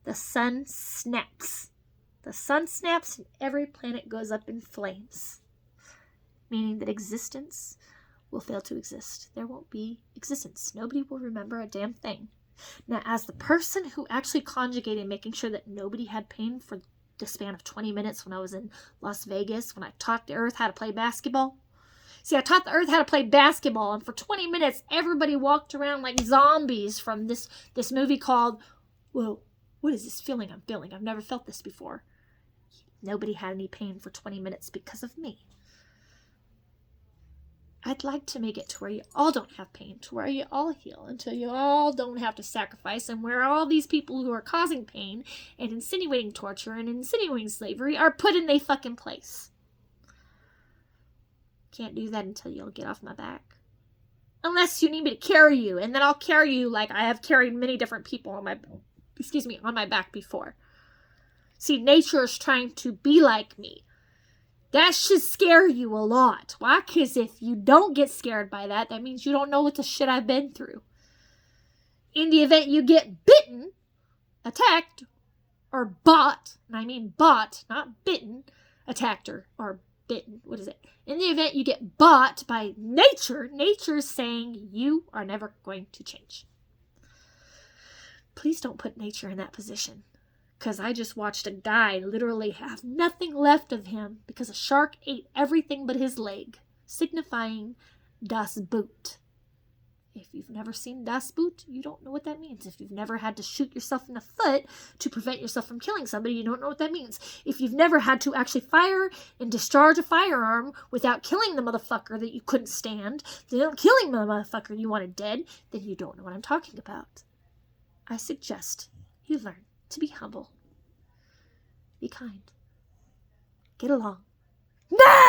the sun snaps. The sun snaps and every planet goes up in flames, meaning that existence will fail to exist. There won't be existence. Nobody will remember a damn thing. Now, as the person who actually conjugated making sure that nobody had pain for the span of 20 minutes when I was in Las Vegas, when I taught the earth how to play basketball. See, I taught the earth how to play basketball, and for 20 minutes, everybody walked around like zombies from this movie called, whoa, what is this feeling I'm feeling? I've never felt this before. Nobody had any pain for 20 minutes because of me. I'd like to make it to where you all don't have pain, to where you all heal, until you all don't have to sacrifice, and where all these people who are causing pain and insinuating torture and insinuating slavery are put in their fucking place. Can't do that until you'll get off my back. Unless you need me to carry you, and then I'll carry you like I have carried many different people on my back before. See, nature is trying to be like me. That should scare you a lot. Why? Because if you don't get scared by that, that means you don't know what the shit I've been through. In the event you get bitten, attacked, or bought, and I mean bought, not bitten, attacked or bitten, what is it? In the event you get bought by nature, nature's saying you are never going to change. Please don't put nature in that position. Because I just watched a guy literally have nothing left of him because a shark ate everything but his leg, signifying das Boot. If you've never seen das Boot, you don't know what that means. If you've never had to shoot yourself in the foot to prevent yourself from killing somebody, you don't know what that means. If you've never had to actually fire and discharge a firearm without killing the motherfucker that you couldn't stand, then killing the motherfucker you wanted dead, then you don't know what I'm talking about. I suggest you learn to be humble. Be kind. Get along. No!